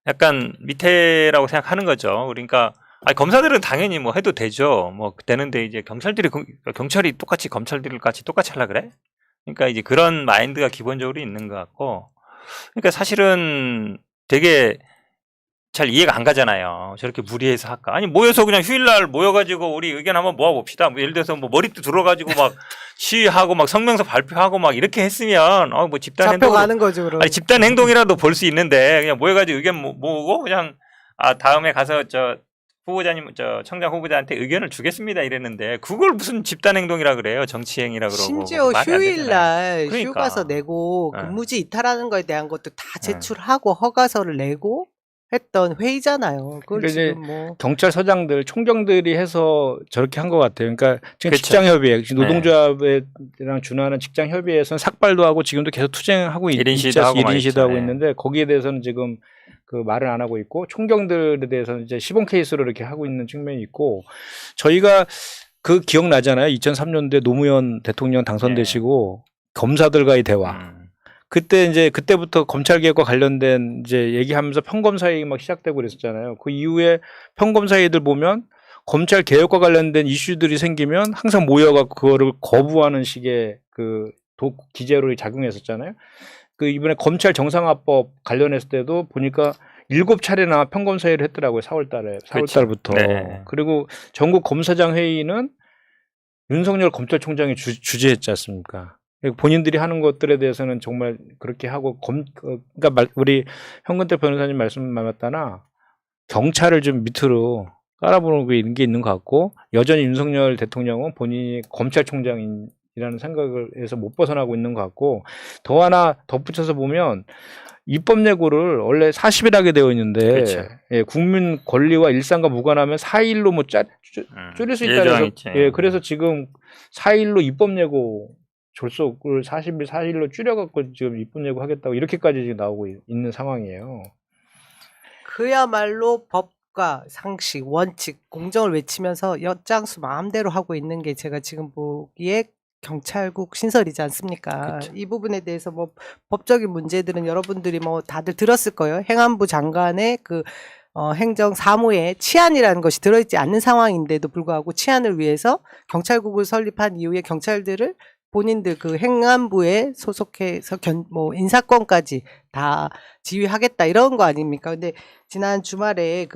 [SPEAKER 1] 약간 밑에라고 생각하는 거죠. 그러니까 검사들은 당연히 뭐 해도 되죠. 뭐 되는데 이제 경찰이 똑같이 검찰들 같이 똑같이 하려 그래? 그러니까 이제 그런 마인드가 기본적으로 있는 것 같고, 그러니까 사실은 되게 잘 이해가 안 가잖아요. 저렇게 무리해서 할까? 아니 모여서 그냥 휴일날 모여가지고 우리 의견 한번 모아봅시다. 뭐 예를 들어서 뭐 머리띠 들어가지고 막 시위하고 막 성명서 발표하고 막 이렇게 했으면 뭐 집단 행동
[SPEAKER 2] 잡혀가는 거죠. 그럼.
[SPEAKER 1] 집단 행동이라도 볼 수 있는데 그냥 모여가지고 의견 모으고 그냥 다음에 가서 청장 후보자한테 의견을 주겠습니다 이랬는데 그걸 무슨 집단 행동이라 그래요? 정치 행위라 그러고.
[SPEAKER 2] 심지어 휴일날
[SPEAKER 1] 그러니까.
[SPEAKER 2] 휴가서 내고 근무지 이탈하는 거에 대한 것도 다 제출하고 허가서를 내고 했던 회의잖아요. 그걸
[SPEAKER 4] 이제
[SPEAKER 2] 지금 뭐
[SPEAKER 4] 경찰서장들, 총경들이 해서 저렇게 한 것 같아요. 그러니까 지금
[SPEAKER 1] 그쵸.
[SPEAKER 4] 직장협의회, 노동조합이랑 준하는 직장협의회에서는 삭발도 하고 지금도 계속 투쟁하고
[SPEAKER 1] 1인 시위도 하고
[SPEAKER 4] 1인 시위도 하고
[SPEAKER 1] 있죠.
[SPEAKER 4] 있는데 거기에 대해서는 지금 그 말을 안 하고 있고 총경들에 대해서는 이제 시범 케이스로 이렇게 하고 있는 측면이 있고 저희가 그 기억나잖아요. 2003년도에 노무현 대통령 당선되시고 검사들과의 대화. 그때부터 검찰개혁과 관련된 이제 얘기하면서 평검사회의 막 시작되고 그랬었잖아요. 그 이후에 평검사회의들 보면 검찰 개혁과 관련된 이슈들이 생기면 항상 모여갖고 그거를 거부하는 식의 기재로 작용했었잖아요. 이번에 검찰 정상화법 관련했을 때도 보니까 7차례나 평검사회의를 했더라고요. 4월달부터.
[SPEAKER 1] 네.
[SPEAKER 4] 그리고 전국 검사장 회의는 윤석열 검찰총장이 주재했지 않습니까? 본인들이 하는 것들에 대해서는 정말 그렇게 하고 그러니까 우리 현근택 변호사님 말씀 맞았다나 경찰을 좀 밑으로 깔아보는 게 있는 것 같고 여전히 윤석열 대통령은 본인이 검찰총장이라는 생각을 해서 못 벗어나고 있는 것 같고 더 하나 덧붙여서 보면 입법 예고를 원래 40일 하게 되어 있는데
[SPEAKER 1] 그렇죠.
[SPEAKER 4] 국민 권리와 일상과 무관하면 4일로 뭐 줄일 수 있다 그래서 그래서 지금 4일로 입법 예고 졸속을 4일로 줄여갖고 지금 입법 예고 하겠다고 이렇게까지 지금 나오고 있는 상황이에요.
[SPEAKER 2] 그야말로 법과 상식, 원칙, 공정을 외치면서 엿장수 마음대로 하고 있는 게 제가 지금 보기에 경찰국 신설이지 않습니까?
[SPEAKER 3] 그쵸.
[SPEAKER 2] 이 부분에 대해서 뭐 법적인 문제들은 여러분들이 뭐 다들 들었을 거예요. 행안부 장관의 그 행정 사무에 치안이라는 것이 들어있지 않는 상황인데도 불구하고 치안을 위해서 경찰국을 설립한 이후에 경찰들을 본인들 그 행안부에 소속해서 뭐 인사권까지 다 지휘하겠다 이런 거 아닙니까? 근데 지난 주말에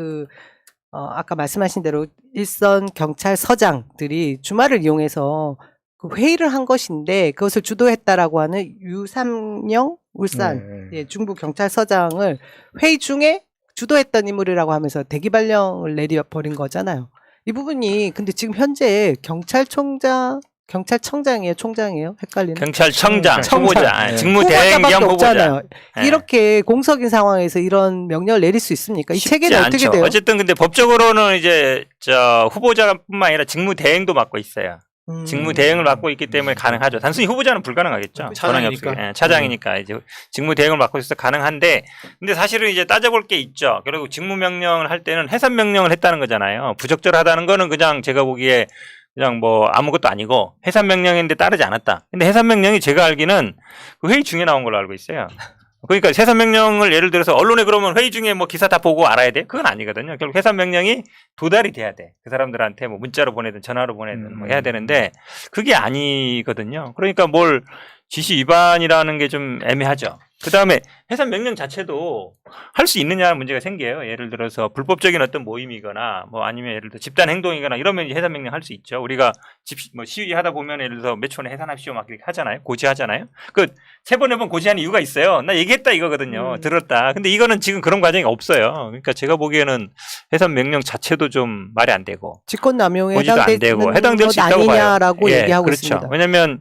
[SPEAKER 2] 아까 말씀하신 대로 일선 경찰서장들이 주말을 이용해서 그 회의를 한 것인데 그것을 주도했다라고 하는 유삼영 울산 예, 중부 경찰서장을 회의 중에 주도했던 인물이라고 하면서 대기 발령을 내려버린 거잖아요. 이 부분이 근데 지금 현재 경찰청장이에요, 총장이에요? 헷갈리네.
[SPEAKER 1] 경찰청장,
[SPEAKER 2] 청장.
[SPEAKER 1] 후보자,
[SPEAKER 4] 네.
[SPEAKER 1] 직무대행
[SPEAKER 2] 후보자밖에
[SPEAKER 1] 겸 후보자.
[SPEAKER 2] 없잖아요.
[SPEAKER 1] 네.
[SPEAKER 2] 이렇게 공석인 상황에서 이런 명령을 내릴 수 있습니까? 이
[SPEAKER 1] 쉽지
[SPEAKER 2] 체계는 어떻게
[SPEAKER 1] 않죠.
[SPEAKER 2] 돼요?
[SPEAKER 1] 어쨌든 근데 법적으로는 이제 후보자뿐만 아니라 직무대행도 맡고 있어요. 직무대행을 맡고 있기 때문에 가능하죠. 단순히 후보자는 불가능하겠죠.
[SPEAKER 3] 차장이니까.
[SPEAKER 1] 권한이 없으니까. 차장이니까 이제 직무대행을 맡고 있어서 가능한데, 근데 사실은 이제 따져볼 게 있죠. 그리고 직무명령을 할 때는 해산명령을 했다는 거잖아요. 부적절하다는 거는 그냥 제가 보기에 그냥 뭐 아무것도 아니고 해산명령인데 따르지 않았다. 근데 해산명령이 제가 알기는 그 회의 중에 나온 걸로 알고 있어요. 그러니까 해산명령을 예를 들어서 언론에 그러면 회의 중에 뭐 기사 다 보고 알아야 돼? 그건 아니거든요. 결국 해산명령이 도달이 돼야 돼. 그 사람들한테 뭐 문자로 보내든 전화로 보내든 뭐 해야 되는데 그게 아니거든요. 그러니까 뭘 지시 위반이라는 게 좀 애매하죠. 그 다음에 해산명령 자체도 할 수 있느냐는 문제가 생겨요. 예를 들어서 불법적인 어떤 모임이거나 뭐 아니면 예를 들어 집단 행동이거나 이러면 이제 해산명령 할 수 있죠. 우리가 뭐 시위하다 보면 예를 들어서 몇 초내 해산합시오 막 이렇게 하잖아요. 고지하잖아요. 그 세 번 네 번 고지하는 이유가 있어요. 나 얘기했다 이거거든요. 들었다. 근데 이거는 지금 그런 과정이 없어요. 그러니까 제가 보기에는 해산명령 자체도 좀 말이 안 되고
[SPEAKER 2] 직권남용에
[SPEAKER 1] 고지도 안 되고 해당될 수 있다고
[SPEAKER 2] 아니냐라고
[SPEAKER 1] 봐요.
[SPEAKER 2] 얘기하고
[SPEAKER 1] 그렇죠.
[SPEAKER 2] 있습니다.
[SPEAKER 1] 왜냐하면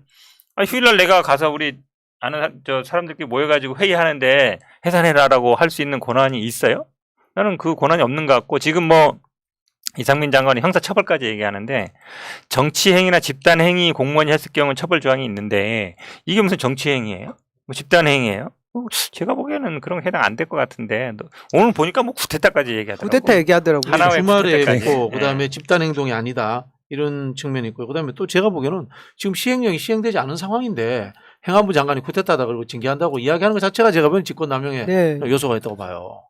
[SPEAKER 1] 휴일날 내가 가서 우리 아는 사람들끼리 모여가지고 회의하는데 해산해라라고 할 수 있는 권한이 있어요? 나는 그 권한이 없는 것 같고 지금 뭐 이상민 장관이 형사처벌까지 얘기하는데 정치행위나 집단행위 공무원이 했을 경우는 처벌 조항이 있는데 이게 무슨 정치행위예요? 뭐 집단행위예요? 제가 보기에는 그런 거 해당 안 될 것 같은데 오늘 보니까 뭐 쿠데타까지 얘기하더라고요.
[SPEAKER 2] 쿠데타 얘기하더라고요.
[SPEAKER 1] 하나의
[SPEAKER 3] 주말에
[SPEAKER 1] 쿠데타까지.
[SPEAKER 3] 있고
[SPEAKER 1] 예.
[SPEAKER 3] 그다음에 집단행동이 아니다. 이런 측면이 있고요. 그다음에 또 제가 보기에는 지금 시행령이 시행되지 않은 상황인데 행안부 장관이 쿠데타다 그리고 징계한다고 이야기하는 것 자체가 제가 보기엔 직권남용의
[SPEAKER 2] 네.
[SPEAKER 3] 요소가 있다고 봐요.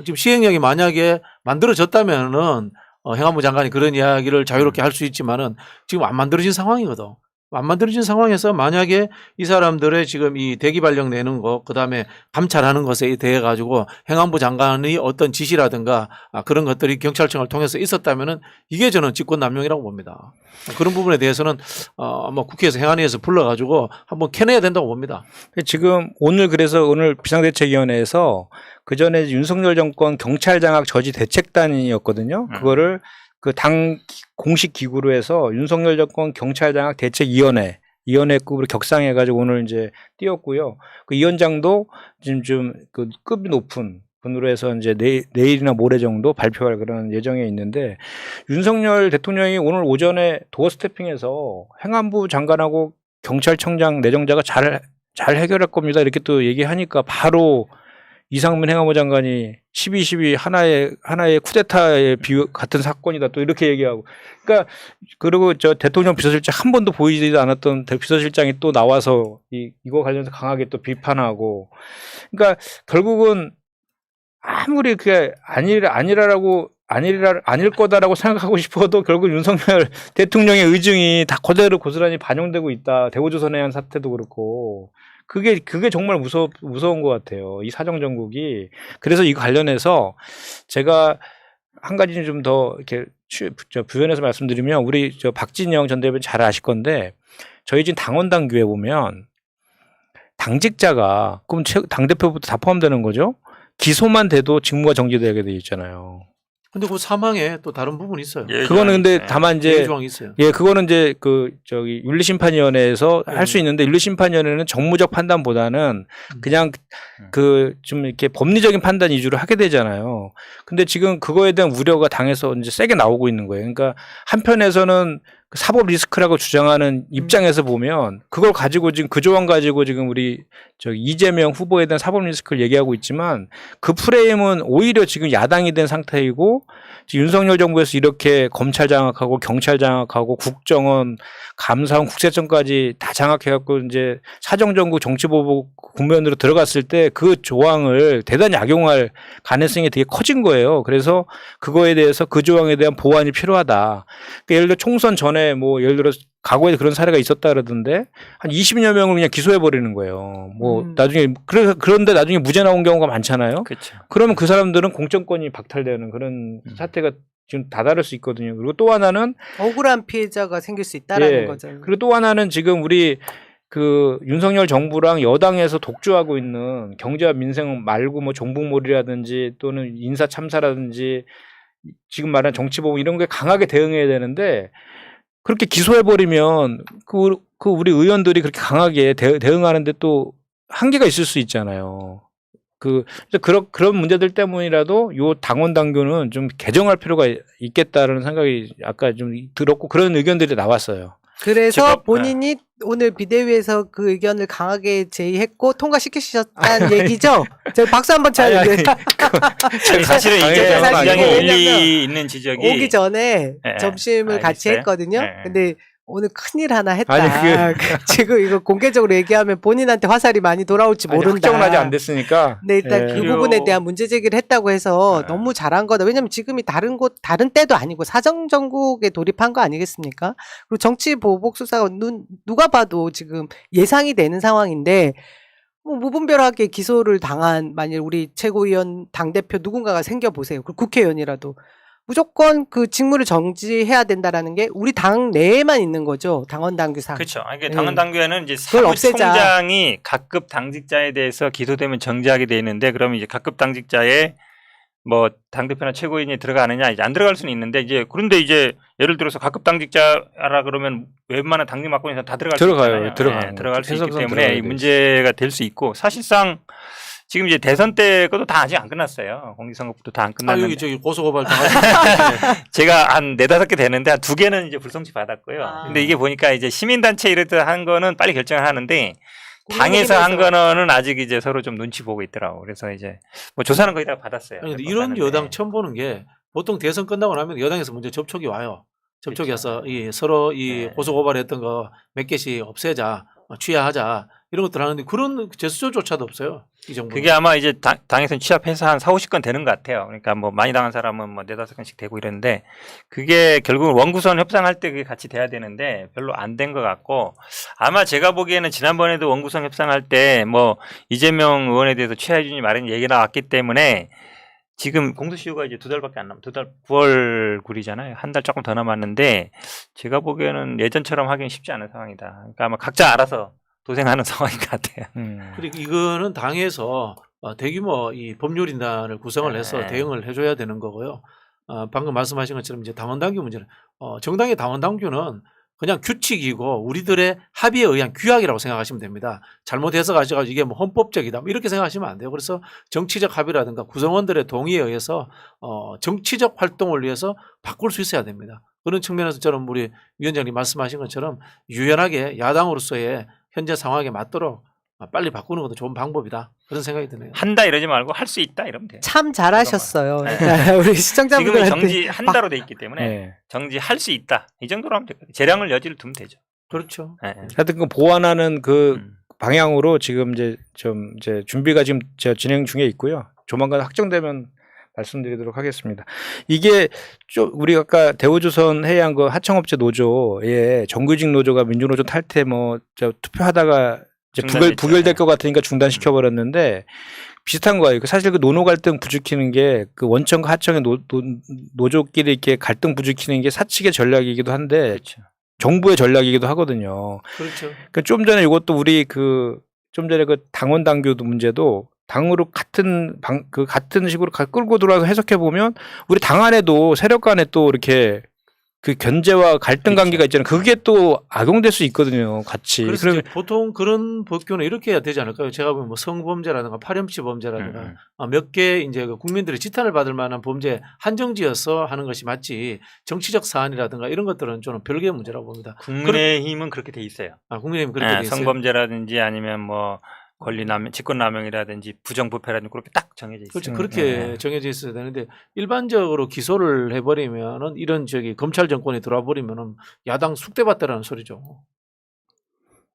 [SPEAKER 3] 지금 시행령이 만약에 만들어졌다면은 행안부 장관이 그런 이야기를 자유롭게 할 수 있지만은 지금 안 만들어진 상황이거든. 안 만들어진 상황에서 만약에 이 사람들의 지금 이 대기 발령 내는 거, 그 다음에 감찰하는 것에 대해 가지고 행안부 장관의 어떤 지시라든가 그런 것들이 경찰청을 통해서 있었다면은 이게 저는 직권남용이라고 봅니다. 그런 부분에 대해서는 뭐 국회에서 행안위에서 불러가지고 한번 캐내야 된다고 봅니다.
[SPEAKER 4] 지금 그래서 오늘 비상대책위원회에서 그 전에 윤석열 정권 경찰장악 저지 대책단이었거든요. 그거를 그 당 공식 기구로 해서 윤석열 정권 경찰장악 대책위원회급으로 격상해가지고 오늘 이제 띄웠고요. 그 위원장도 지금 좀 그 급이 높은 분으로 해서 이제 내일이나 모레 정도 발표할 그런 예정에 있는데 윤석열 대통령이 오늘 오전에 도어 스태핑에서 행안부 장관하고 경찰청장 내정자가 잘 해결할 겁니다. 이렇게 또 얘기하니까 바로 이상민 행안부 장관이 12.12 하나의 쿠데타의 같은 사건이다 또 이렇게 얘기하고 그러니까 그리고 저 대통령 비서실장 한 번도 보이지도 않았던 비서실장이 또 나와서 이거 관련해서 강하게 또 비판하고 그러니까 결국은 아무리 그게 아닐 거다라고 생각하고 싶어도 결국 윤석열 대통령의 의중이 다 그대로 고스란히 반영되고 있다. 대우조선해양 사태도 그렇고 그게 정말 무서운 것 같아요. 이 사정정국이. 그래서 이거 관련해서 제가 한 가지 좀 더 이렇게 부연해서 말씀드리면 우리 박진영 전 대변인 잘 아실 건데 저희 지금 당원당규에 보면 당직자가 그럼 당대표부터 다 포함되는 거죠? 기소만 돼도 직무가 정지되게 돼 있잖아요.
[SPEAKER 3] 근데 그 사망에 또 다른 부분이 있어요.
[SPEAKER 4] 그거는 근데 다만 이제
[SPEAKER 3] 조항이 있어요.
[SPEAKER 4] 그거는 이제 윤리심판위원회에서 할 수 있는데 윤리심판위원회는 정무적 판단보다는 그냥 좀 이렇게 법리적인 판단 위주로 하게 되잖아요. 근데 지금 그거에 대한 우려가 당에서 이제 세게 나오고 있는 거예요. 그러니까 한편에서는 그 사법 리스크라고 주장하는 입장에서 보면 그걸 가지고 지금 그 조항 가지고 지금 우리 저 이재명 후보에 대한 사법 리스크를 얘기하고 있지만 그 프레임은 오히려 지금 야당이 된 상태이고 지금 윤석열 정부에서 이렇게 검찰 장악하고 경찰 장악하고 국정원, 감사원, 국세청까지 다 장악해갖고 이제 사정정국 정치보복 국면으로 들어갔을 때 그 조항을 대단히 악용할 가능성이 되게 커진 거예요. 그래서 그거에 대해서 그 조항에 대한 보완이 필요하다. 그러니까 예를 들어 총선 전에 뭐 예를 들어 과거에 그런 사례가 있었다 그러던데 한 20여 명을 그냥 기소해 버리는 거예요. 뭐 나중에 그런데 나중에 무죄 나온 경우가 많잖아요.
[SPEAKER 1] 그렇죠.
[SPEAKER 4] 그러면 그 사람들은 공천권이 박탈되는 그런 사태가 지금 다다를 수 있거든요. 그리고 또 하나는
[SPEAKER 2] 억울한 피해자가 생길 수 있다라는
[SPEAKER 4] 예.
[SPEAKER 2] 거죠.
[SPEAKER 4] 그리고 또 하나는 지금 우리 그 윤석열 정부랑 여당에서 독주하고 있는 경제와 민생 말고 뭐 종북몰이라든지 또는 인사 참사라든지 지금 말하는 정치보복 이런 게 강하게 대응해야 되는데 그렇게 기소해버리면 그 우리 의원들이 그렇게 강하게 대응하는데 또 한계가 있을 수 있잖아요. 그런 문제들 때문이라도 요 당원 당규는 좀 개정할 필요가 있겠다라는 생각이 아까 좀 들었고 그런 의견들이 나왔어요.
[SPEAKER 2] 그래서 본인이 오늘 비대위에서 그 의견을 강하게 제의했고 통과시키셨다는 얘기죠? 제가 박수 한번 쳐요.
[SPEAKER 1] 사실은 이게 굉장히 일리 있는 지적이
[SPEAKER 2] 오기 전에
[SPEAKER 1] 네,
[SPEAKER 2] 점심을 같이
[SPEAKER 1] 알겠어요.
[SPEAKER 2] 했거든요.
[SPEAKER 1] 네.
[SPEAKER 2] 근데 오늘 큰일 하나 했다.
[SPEAKER 4] 아니,
[SPEAKER 2] 지금 이거 공개적으로 얘기하면 본인한테 화살이 많이 돌아올지 모른다.
[SPEAKER 4] 확정은 아직 안 됐으니까.
[SPEAKER 2] 네, 일단 그 부분에 대한 문제 제기를 했다고 해서 너무 잘한 거다. 왜냐면 지금이 다른 때도 아니고 사정정국에 돌입한 거 아니겠습니까? 그리고 정치 보복 수사가 누가 봐도 지금 예상이 되는 상황인데 뭐 무분별하게 기소를 당한 만일 우리 최고위원 당대표 누군가가 생겨보세요. 그 국회의원이라도. 무조건 그 직무를 정지해야 된다라는 게 우리 당 내에만 있는 거죠. 당원 당규상.
[SPEAKER 1] 그렇죠. 그러니까 당원 당규에는 이제
[SPEAKER 2] 그걸 없애자.
[SPEAKER 1] 사무총장이 각급 당직자에 대해서 기소되면 정지하게 돼 있는데 그러면 이제 각급 당직자에 뭐 당대표나 최고위원이 들어가느냐 이제 안 들어갈 수는 있는데 이제 그런데 이제 예를 들어서 각급 당직자라 그러면 웬만한 당직 맡고는 다 들어갈 수 있잖아요. 들어갈 수 있기 때문에 이 문제가 될 수 있고 사실상 지금 이제 대선 때 것도 다 아직 안 끝났어요. 공직선거법도 다 안 끝났는데.
[SPEAKER 3] 여기 저기 고소고발 당하신
[SPEAKER 1] 제가 한 4-5개 되는데 한 2개는 이제 불송치 받았고요. 근데 이게 보니까 이제 시민단체 이렇다 한 거는 빨리 결정을 하는데 당에서 한 거는 아직 이제 서로 좀 눈치 보고 있더라고. 그래서 이제 뭐 조사는 거의 다 받았어요.
[SPEAKER 3] 아니, 근데 이런 여당 처음 보는 게 보통 대선 끝나고 나면 여당에서 먼저 접촉이 와요. 접촉이 와서 이 서로 이 고소고발했던 거 몇 개씩 없애자, 취하하자 이런 것들 하는데 그런 제스처조차도 없어요. 이 정부.
[SPEAKER 1] 그게 아마 이제 당에서는 취합해서 한 4-50건 되는 것 같아요. 그러니까 뭐 많이 당한 사람은 뭐 4-5건씩 되고 이랬는데 그게 결국은 원구성 협상할 때 그게 같이 돼야 되는데 별로 안 된 것 같고 아마 제가 보기에는 지난번에도 원구성 협상할 때 뭐 이재명 의원에 대해서 취하해주니 말은 얘기 나왔기 때문에 지금 공소시효가 이제 2달밖에 안 남았. 2달 9월 9일이잖아요. 한 달 조금 더 남았는데 제가 보기에는 예전처럼 하기는 쉽지 않은 상황이다. 그러니까 아마 각자 알아서 도생하는 상황인 것 같아요.
[SPEAKER 3] 그리고 이거는 당에서 대규모 이 법률인단을 구성을 해서 대응을 해줘야 되는 거고요. 방금 말씀하신 것처럼 이제 당원 당규 문제는 정당의 당원 당규는 그냥 규칙이고 우리들의 합의에 의한 규약이라고 생각하시면 됩니다. 잘못해서 가지고 이게 뭐 헌법적이다 뭐 이렇게 생각하시면 안 돼요. 그래서 정치적 합의라든가 구성원들의 동의에 의해서 정치적 활동을 위해서 바꿀 수 있어야 됩니다. 그런 측면에서 저는 우리 위원장님 말씀하신 것처럼 유연하게 야당으로서의 현재 상황에 맞도록 빨리 바꾸는 것도 좋은 방법이다. 그런 생각이 드네요.
[SPEAKER 1] 한다 이러지 말고 할 수 있다 이러면 돼요.
[SPEAKER 2] 참 잘하셨어요.
[SPEAKER 1] 네.
[SPEAKER 2] 우리
[SPEAKER 1] 지금은
[SPEAKER 2] 시청자분들한테
[SPEAKER 1] 정지한다로 돼 있기 때문에 정지할 수 있다. 이 정도로 하면 될거예요. 재량을 여지를 두면 되죠.
[SPEAKER 3] 그렇죠.
[SPEAKER 4] 하여튼 그 보완하는 그 방향으로 지금 이제 준비가 지금 진행 중에 있고요. 조만간 확정되면 말씀드리도록 하겠습니다. 이게 좀 우리 아까 대우조선 해양 그 하청업체 노조에 정규직 노조가 민주노조 탈퇴 투표하다가 이제 부결될 것 같으니까 중단시켜 버렸는데 비슷한 거예요. 사실 그 노노 갈등 부추기는 게 그 원청과 하청의 노조끼리 이렇게 갈등 부추기는 게 사측의 전략이기도 한데
[SPEAKER 1] 그렇죠.
[SPEAKER 4] 정부의 전략이기도 하거든요.
[SPEAKER 3] 그렇죠.
[SPEAKER 4] 그러니까 좀 전에 이것도 우리 좀 전에 그 당원 당규 문제도 당으로 같은 식으로 끌고 들어와서 해석해 보면 우리 당 안에도 세력 간에 또 이렇게 그 견제와 갈등
[SPEAKER 1] 그렇죠.
[SPEAKER 4] 관계가 있잖아요. 그게 또 악용될 수 있거든요. 같이.
[SPEAKER 3] 그래서 이제 보통 그런 법규는 이렇게 해야 되지 않을까요? 제가 보면 뭐 성범죄라든가 파렴치 범죄라든가 몇 개 이제 그 국민들이 지탄을 받을 만한 범죄 한정지어서 하는 것이 맞지 정치적 사안이라든가 이런 것들은 저는 별개의 문제라고 봅니다.
[SPEAKER 1] 국민의힘은 그렇게 돼 있어요.
[SPEAKER 3] 국민의힘 그렇게 돼 있어요.
[SPEAKER 1] 성범죄라든지 아니면 뭐 권리남 직권남용이라든지 부정부패라든지 그렇게 딱 정해져 있어요.
[SPEAKER 3] 그렇죠. 그렇게 정해져 있어야 되는데 일반적으로 기소를 해버리면은 이런 검찰 정권이 들어와 버리면은 야당 숙대받다라는 소리죠.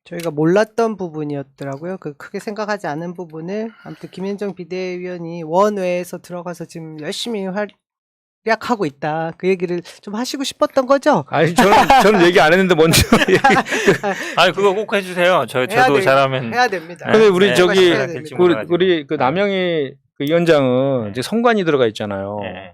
[SPEAKER 2] 저희가 몰랐던 부분이었더라고요. 그 크게 생각하지 않은 부분을 아무튼 김현정 비대위원이 원외에서 들어가서 지금 열심히 활약하고 있다. 그 얘기를 좀 하시고 싶었던 거죠.
[SPEAKER 4] 아니 저는 얘기 안 했는데 먼저.
[SPEAKER 1] 아니 그거 꼭 해주세요. 저도 잘하면
[SPEAKER 2] 해야 됩니다.
[SPEAKER 4] 근데 우리 저기
[SPEAKER 2] 해야 됩니다.
[SPEAKER 4] 우리 그 남영희 그 위원장은 이제 선관위 들어가 있잖아요.
[SPEAKER 1] 네.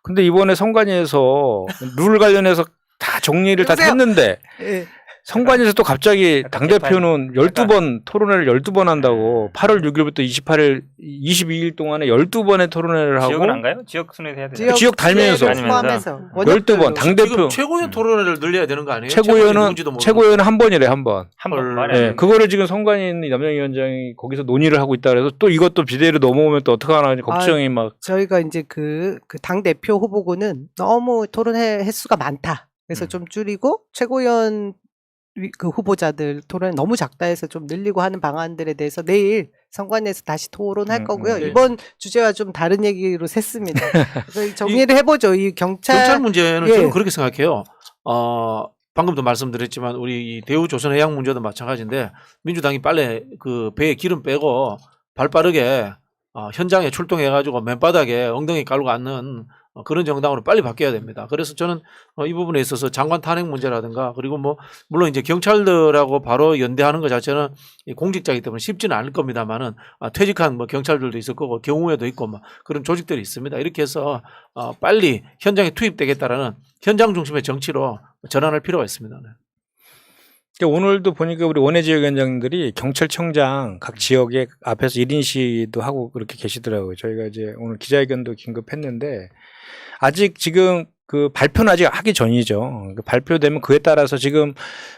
[SPEAKER 4] 근데 이번에 선관위에서 룰 관련해서 다 정리를 다
[SPEAKER 2] 여보세요?
[SPEAKER 4] 했는데
[SPEAKER 2] 예.
[SPEAKER 4] 선관위에서 또 갑자기
[SPEAKER 1] 약간
[SPEAKER 4] 당대표는 12번 토론회를 12번 한다고 8월 6일부터 28일 22일 동안에 12번의 토론회를 하고
[SPEAKER 1] 지역은 안 가요? 지역 순회도 해야 돼요.
[SPEAKER 4] 지역 달면서.
[SPEAKER 2] 수혜를 포함해서
[SPEAKER 4] 12번 당대표
[SPEAKER 3] 지금 최고위원 토론회를 늘려야 되는 거 아니에요?
[SPEAKER 4] 최고위원은 한 번이래 한 번.
[SPEAKER 1] 한번
[SPEAKER 3] 네,
[SPEAKER 1] 말해.
[SPEAKER 4] 네, 그거를 지금 선관위 있는 남영희 위원장이 거기서 논의를 하고 있다 그래서 또 이것도 비대위로 넘어오면 또 어떡하나 걱정이 막.
[SPEAKER 2] 저희가 이제 그 당 대표 후보군은 너무 토론회 횟수가 많다. 그래서 좀 줄이고 최고위원 그 후보자들 토론 너무 작다 해서 좀 늘리고 하는 방안들에 대해서 내일 선관위에서 다시 토론할 거고요.
[SPEAKER 3] 네.
[SPEAKER 2] 이번 주제와 좀 다른 얘기로 샜습니다. 그래서 정리를 해보죠. 이 경찰
[SPEAKER 3] 문제는
[SPEAKER 2] 예.
[SPEAKER 3] 저는 그렇게 생각해요. 방금도 말씀드렸지만 우리 이 대우 조선해양 문제도 마찬가지인데 민주당이 빨리 그 배에 기름 빼고 발 빠르게 현장에 출동해가지고 맨바닥에 엉덩이 깔고 앉는 그런 정당으로 빨리 바뀌어야 됩니다. 그래서 저는 이 부분에 있어서 장관 탄핵 문제라든가 그리고 뭐 물론 이제 경찰들하고 바로 연대하는 것 자체는 공직자이기 때문에 쉽지는 않을 겁니다만은 퇴직한 뭐 경찰들도 있을 거고 경호에도 있고 뭐 그런 조직들이 있습니다. 이렇게 해서 빨리 현장에 투입되겠다라는 현장 중심의 정치로 전환할 필요가 있습니다. 네.
[SPEAKER 4] 오늘도 보니까 우리 원외 지역위원장들이 경찰청장 각 지역에 앞에서 1인 시위도 하고 그렇게 계시더라고요. 저희가 이제 오늘 기자회견도 긴급했는데 아직 지금 그 발표는 아직 하기 전이죠. 발표되면 그에 따라서 지금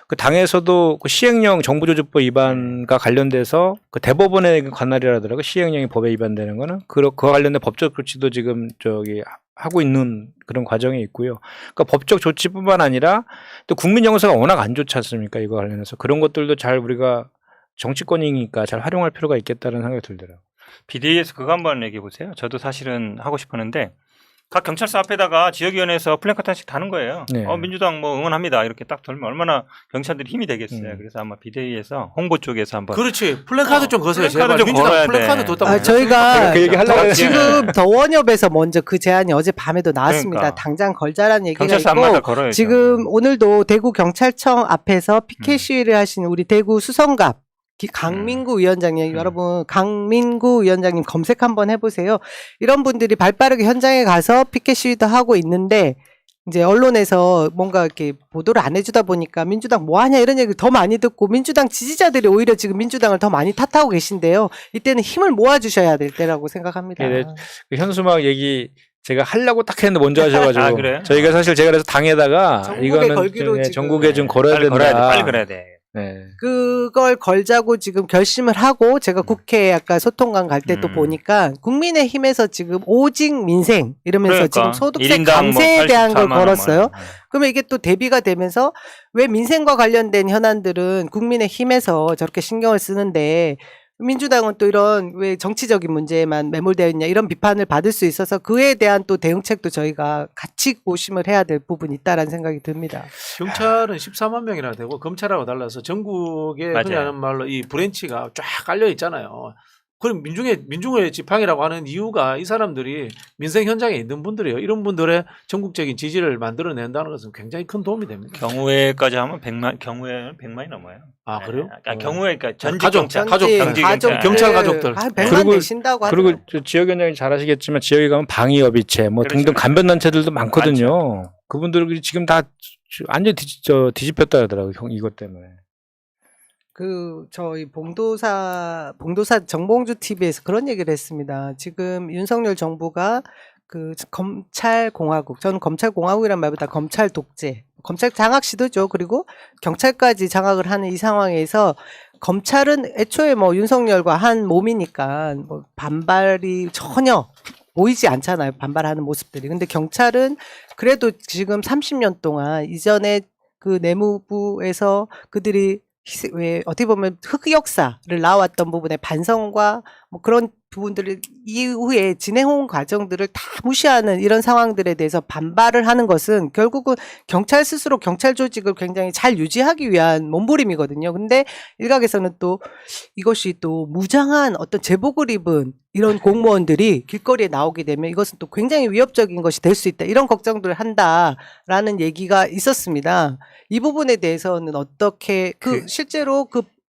[SPEAKER 4] 그 당에서도 그 시행령 정부조직법 위반과 관련돼서 그 대법원에 관할이라더라고요. 시행령이 법에 위반되는 거는 그와 관련된 법적 조치도 지금 하고 있는 그런 과정이 있고요. 그러니까 법적 조치뿐만 아니라 또 국민 정서가 워낙 안 좋지 않습니까? 이거 관련해서 그런 것들도 잘 우리가 정치권이니까 잘 활용할 필요가 있겠다는 생각이 들더라고요.
[SPEAKER 1] 비대위에서 그거 한번 얘기해 보세요. 저도 사실은 하고 싶었는데 각 경찰서 앞에다가 지역위원회에서 플랜카드 하나씩 다는 거예요.
[SPEAKER 4] 네.
[SPEAKER 1] 민주당 뭐 응원합니다. 이렇게 딱 돌면 얼마나 경찰들이 힘이 되겠어요. 그래서 아마 비대위에서 홍보 쪽에서 한번
[SPEAKER 3] 그렇지. 플래카드 좀 거세요.
[SPEAKER 1] 플래카드
[SPEAKER 3] 제발
[SPEAKER 1] 좀 걸어야
[SPEAKER 3] 민주당 플래카드
[SPEAKER 1] 돼.
[SPEAKER 3] 뒀다고.
[SPEAKER 2] 저희가
[SPEAKER 4] 그 얘기 하려고 했는데.
[SPEAKER 2] 지금 더원협에서 먼저 그 제안이 어제 밤에도 나왔습니다.
[SPEAKER 1] 그러니까.
[SPEAKER 2] 당장 걸자라는 얘기가
[SPEAKER 1] 경찰서
[SPEAKER 2] 있고
[SPEAKER 1] 앞마다 걸어야죠.
[SPEAKER 2] 지금 오늘도 대구 경찰청 앞에서 피켓 시위를 하신 우리 대구 수성갑 강민구 위원장님, 여러분 강민구 위원장님 검색 한번 해보세요. 이런 분들이 발빠르게 현장에 가서 피켓 시위도 하고 있는데 이제 언론에서 뭔가 이렇게 보도를 안 해주다 보니까 민주당 뭐하냐 이런 얘기를 더 많이 듣고 민주당 지지자들이 오히려 지금 민주당을 더 많이 탓하고 계신데요. 이때는 힘을 모아주셔야 될 때라고 생각합니다.
[SPEAKER 4] 네, 그 현수막 얘기 제가 하려고 딱 했는데 먼저 하셔가지고
[SPEAKER 1] 아, 그래요?
[SPEAKER 4] 저희가 사실 제가 그래서 당에다가
[SPEAKER 2] 전국에
[SPEAKER 4] 이거는
[SPEAKER 2] 걸기로
[SPEAKER 4] 좀,
[SPEAKER 2] 지금
[SPEAKER 4] 전국에 좀 걸어야
[SPEAKER 1] 빨리
[SPEAKER 4] 된다.
[SPEAKER 1] 걸어야 돼. 빨리 걸어야 돼.
[SPEAKER 4] 네.
[SPEAKER 2] 그걸 걸자고 지금 결심을 하고 제가 국회에 아까 소통관 갈 때 또 보니까 국민의힘에서 지금 오직 민생 이러면서 지금 소득세
[SPEAKER 1] 1인당
[SPEAKER 2] 감세에
[SPEAKER 1] 뭐
[SPEAKER 2] 대한 걸
[SPEAKER 1] 84만
[SPEAKER 2] 걸었어요.
[SPEAKER 1] 원.
[SPEAKER 2] 그러면 이게 또 대비가 되면서 왜 민생과 관련된 현안들은 국민의힘에서 저렇게 신경을 쓰는데 민주당은 또 이런 왜 정치적인 문제에만 매몰되어 있냐 이런 비판을 받을 수 있어서 그에 대한 또 대응책도 저희가 같이 고심을 해야 될 부분이 있다라는 생각이 듭니다.
[SPEAKER 3] 경찰은 14만 명이나 되고 검찰하고 달라서 전국에
[SPEAKER 1] 맞아요.
[SPEAKER 3] 흔히 하는 말로 이 브랜치가 쫙 깔려 있잖아요. 그럼 민중의 지팡이라고 하는 이유가 이 사람들이 민생 현장에 있는 분들이에요. 이런 분들의 전국적인 지지를 만들어낸다는 것은 굉장히 큰 도움이 됩니다.
[SPEAKER 1] 경우회까지 하면 100만이 넘어요.
[SPEAKER 3] 아, 그래요?
[SPEAKER 1] 경우회 그러니까 전직
[SPEAKER 3] 가족,
[SPEAKER 1] 경찰,
[SPEAKER 3] 가족,
[SPEAKER 1] 경직 경찰.
[SPEAKER 3] 경찰 가족들.
[SPEAKER 2] 100만
[SPEAKER 4] 그리고-
[SPEAKER 2] 내신다고
[SPEAKER 4] 그리고
[SPEAKER 2] 하더라고요.
[SPEAKER 4] 저 지역위원장이 잘 아시겠지만 지역에 가면 방위협의체 뭐
[SPEAKER 1] 그렇죠.
[SPEAKER 4] 등등 간변단체들도 많거든요. 그분들이 지금 다 완전히 뒤집혔다 하더라고요. 이것 때문에.
[SPEAKER 2] 저희 봉도사 정봉주 TV에서 그런 얘기를 했습니다. 지금 윤석열 정부가 그 검찰공화국, 저는 검찰공화국이란 말보다 검찰 독재, 검찰 장악 시도죠. 그리고 경찰까지 장악을 하는 이 상황에서 검찰은 애초에 뭐 윤석열과 한 몸이니까 뭐 반발이 전혀 보이지 않잖아요. 반발하는 모습들이. 근데 경찰은 그래도 지금 30년 동안 이전에 그 내무부에서 그들이 왜 어떻게 보면 흑역사를 나왔던 부분의 반성과 뭐 그런 부분들을 이후에 진행해온 과정들을 다 무시하는 이런 상황들에 대해서 반발을 하는 것은 결국은 경찰 스스로 경찰 조직을 굉장히 잘 유지하기 위한 몸부림이거든요. 근데 일각에서는 또 이것이 또 무장한 어떤 제복을 입은 이런 공무원들이 길거리에 나오게 되면 이것은 또 굉장히 위협적인 것이 될 수 있다. 이런 걱정들을 한다라는 얘기가 있었습니다. 이 부분에 대해서는 어떻게 실제로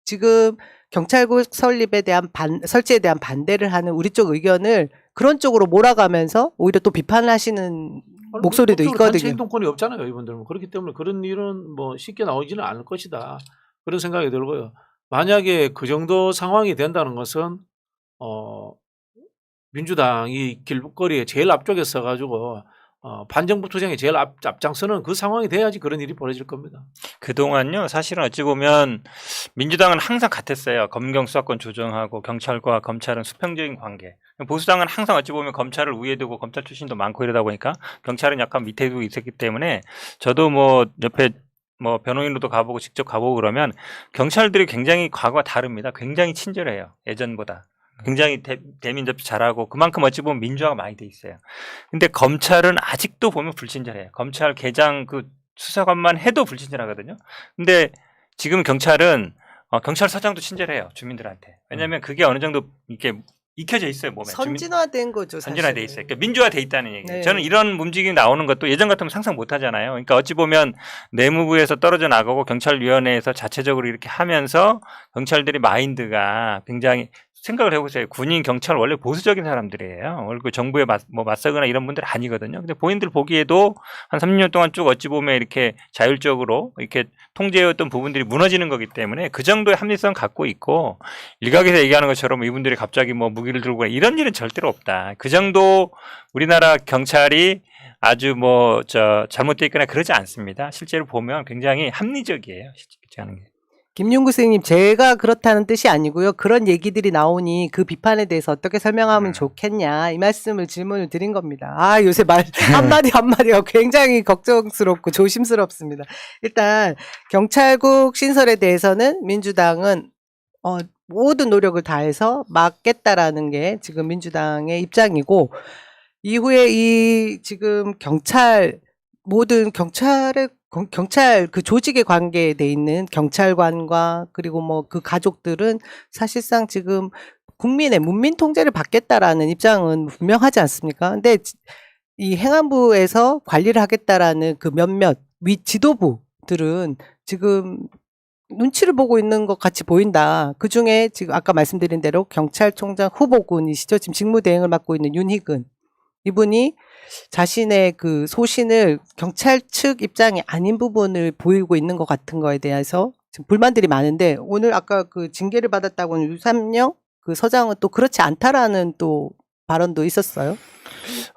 [SPEAKER 2] 지금 경찰국 설립에 대한 설치에 대한 반대를 하는 우리 쪽 의견을 그런 쪽으로 몰아가면서 오히려 또 비판하시는 목소리도
[SPEAKER 3] 법적으로 단체
[SPEAKER 2] 있거든요.
[SPEAKER 3] 행동권이 없잖아요, 이분들은. 그렇기 때문에 그런 일은 뭐 쉽게 나오지는 않을 것이다. 그런 생각이 들고요. 만약에 그 정도 상황이 된다는 것은 민주당이 길거리에 제일 앞쪽에 서가지고 반정부 투쟁에 제일 앞장서는 그 상황이 돼야지 그런 일이 벌어질 겁니다.
[SPEAKER 1] 그동안요, 사실은 어찌 보면 민주당은 항상 같았어요. 검경 수사권 조정하고 경찰과 검찰은 수평적인 관계. 보수당은 항상 어찌 보면 검찰을 위에 두고 검찰 출신도 많고 이러다 보니까 경찰은 약간 밑에 두고 있었기 때문에 저도 뭐 옆에 뭐 변호인으로도 가보고 직접 가보고 그러면 경찰들이 굉장히 과거와 다릅니다. 굉장히 친절해요. 예전보다. 굉장히 대민 접수 잘하고 그만큼 어찌 보면 민주화가 많이 돼 있어요. 근데 검찰은 아직도 보면 불친절해요. 검찰 개장 그 수사관만 해도 불친절하거든요. 근데 지금 경찰은 경찰서장도 친절해요. 주민들한테. 왜냐하면 그게 어느 정도 이렇게 익혀져 있어요. 몸에.
[SPEAKER 2] 선진화된 거죠.
[SPEAKER 1] 선진화돼
[SPEAKER 2] 사실은.
[SPEAKER 1] 있어요. 그러니까 민주화돼 있다는 얘기예요.
[SPEAKER 2] 네.
[SPEAKER 1] 저는 이런 움직임이 나오는 것도 예전 같으면 상상 못 하잖아요. 그러니까 어찌 보면 내무부에서 떨어져 나가고 경찰위원회에서 자체적으로 이렇게 하면서 경찰들의 마인드가 굉장히 생각을 해보세요. 군인, 경찰 원래 보수적인 사람들이에요. 원래 그 정부에 맞서거나 이런 분들 아니거든요. 근데 본인들 보기에도 한 3년 동안 쭉 어찌 보면 이렇게 자율적으로 이렇게 통제해왔던 부분들이 무너지는 거기 때문에 그 정도의 합리성 갖고 있고 일각에서 얘기하는 것처럼 이분들이 갑자기 뭐 무기를 들고 이런 일은 절대로 없다. 그 정도 우리나라 경찰이 아주 잘못되어 있거나 그러지 않습니다. 실제로 보면 굉장히 합리적이에요. 실제 하는 게.
[SPEAKER 2] 김윤구 선생님, 제가 그렇다는 뜻이 아니고요. 그런 얘기들이 나오니 그 비판에 대해서 어떻게 설명하면 좋겠냐 이 말씀을 질문을 드린 겁니다. 아, 요새 말 한마디 한마디가 굉장히 걱정스럽고 조심스럽습니다. 일단 경찰국 신설에 대해서는 민주당은 모든 노력을 다해서 막겠다라는 게 지금 민주당의 입장이고, 이후에 이 지금 모든 경찰 그 조직에 관계돼 있는 경찰관과 그리고 뭐 그 가족들은 사실상 지금 국민의 문민 통제를 받겠다라는 입장은 분명하지 않습니까? 근데 이 행안부에서 관리를 하겠다라는 그 몇몇 위 지도부들은 지금 눈치를 보고 있는 것 같이 보인다. 그 중에 지금 아까 말씀드린 대로 경찰총장 후보군이시죠. 지금 직무대행을 맡고 있는 윤희근. 이분이 자신의 그 소신을 경찰 측 입장이 아닌 부분을 보이고 있는 것 같은 거에 대해서 지금 불만들이 많은데, 오늘 아까 그 징계를 받았다고는 유삼영 그 서장은 또 그렇지 않다라는 또 발언도 있었어요.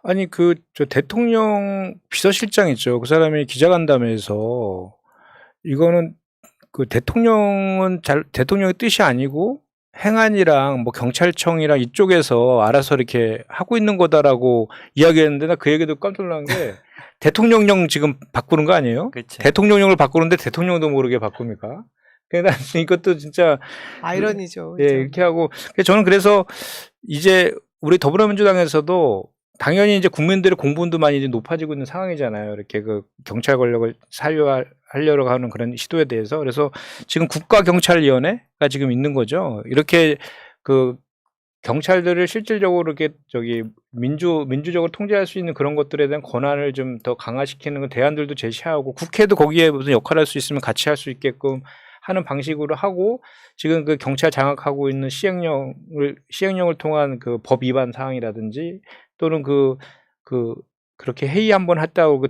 [SPEAKER 4] 아니 저 대통령 비서실장 있죠. 그 사람이 기자간담회에서 이거는 그 대통령은 대통령의 뜻이 아니고 행안이랑 뭐 경찰청이랑 이쪽에서 알아서 이렇게 하고 있는 거다라고 이야기했는데, 나 그 얘기도 깜짝 놀란 게 대통령령 지금 바꾸는 거 아니에요?
[SPEAKER 1] 그렇죠.
[SPEAKER 4] 대통령령을 바꾸는데 대통령도 모르게 바꿉니까? 그러니까 이것도 진짜
[SPEAKER 2] 아이러니죠.
[SPEAKER 4] 예, 이렇게 하고 저는 그래서 이제 우리 더불어민주당에서도 당연히 이제 국민들의 공분도 많이 이제 높아지고 있는 상황이잖아요. 이렇게 그 경찰 권력을 하려고 하는 그런 시도에 대해서. 그래서 지금 국가경찰위원회가 지금 있는 거죠. 이렇게 그 경찰들을 실질적으로 이렇게 민주적으로 통제할 수 있는 그런 것들에 대한 권한을 좀 더 강화시키는 대안들도 제시하고, 국회도 거기에 무슨 역할을 할 수 있으면 같이 할 수 있게끔 하는 방식으로 하고, 지금 그 경찰 장악하고 있는 시행령을 통한 그 법 위반 사항이라든지 또는 그렇게 회의 한번 했다고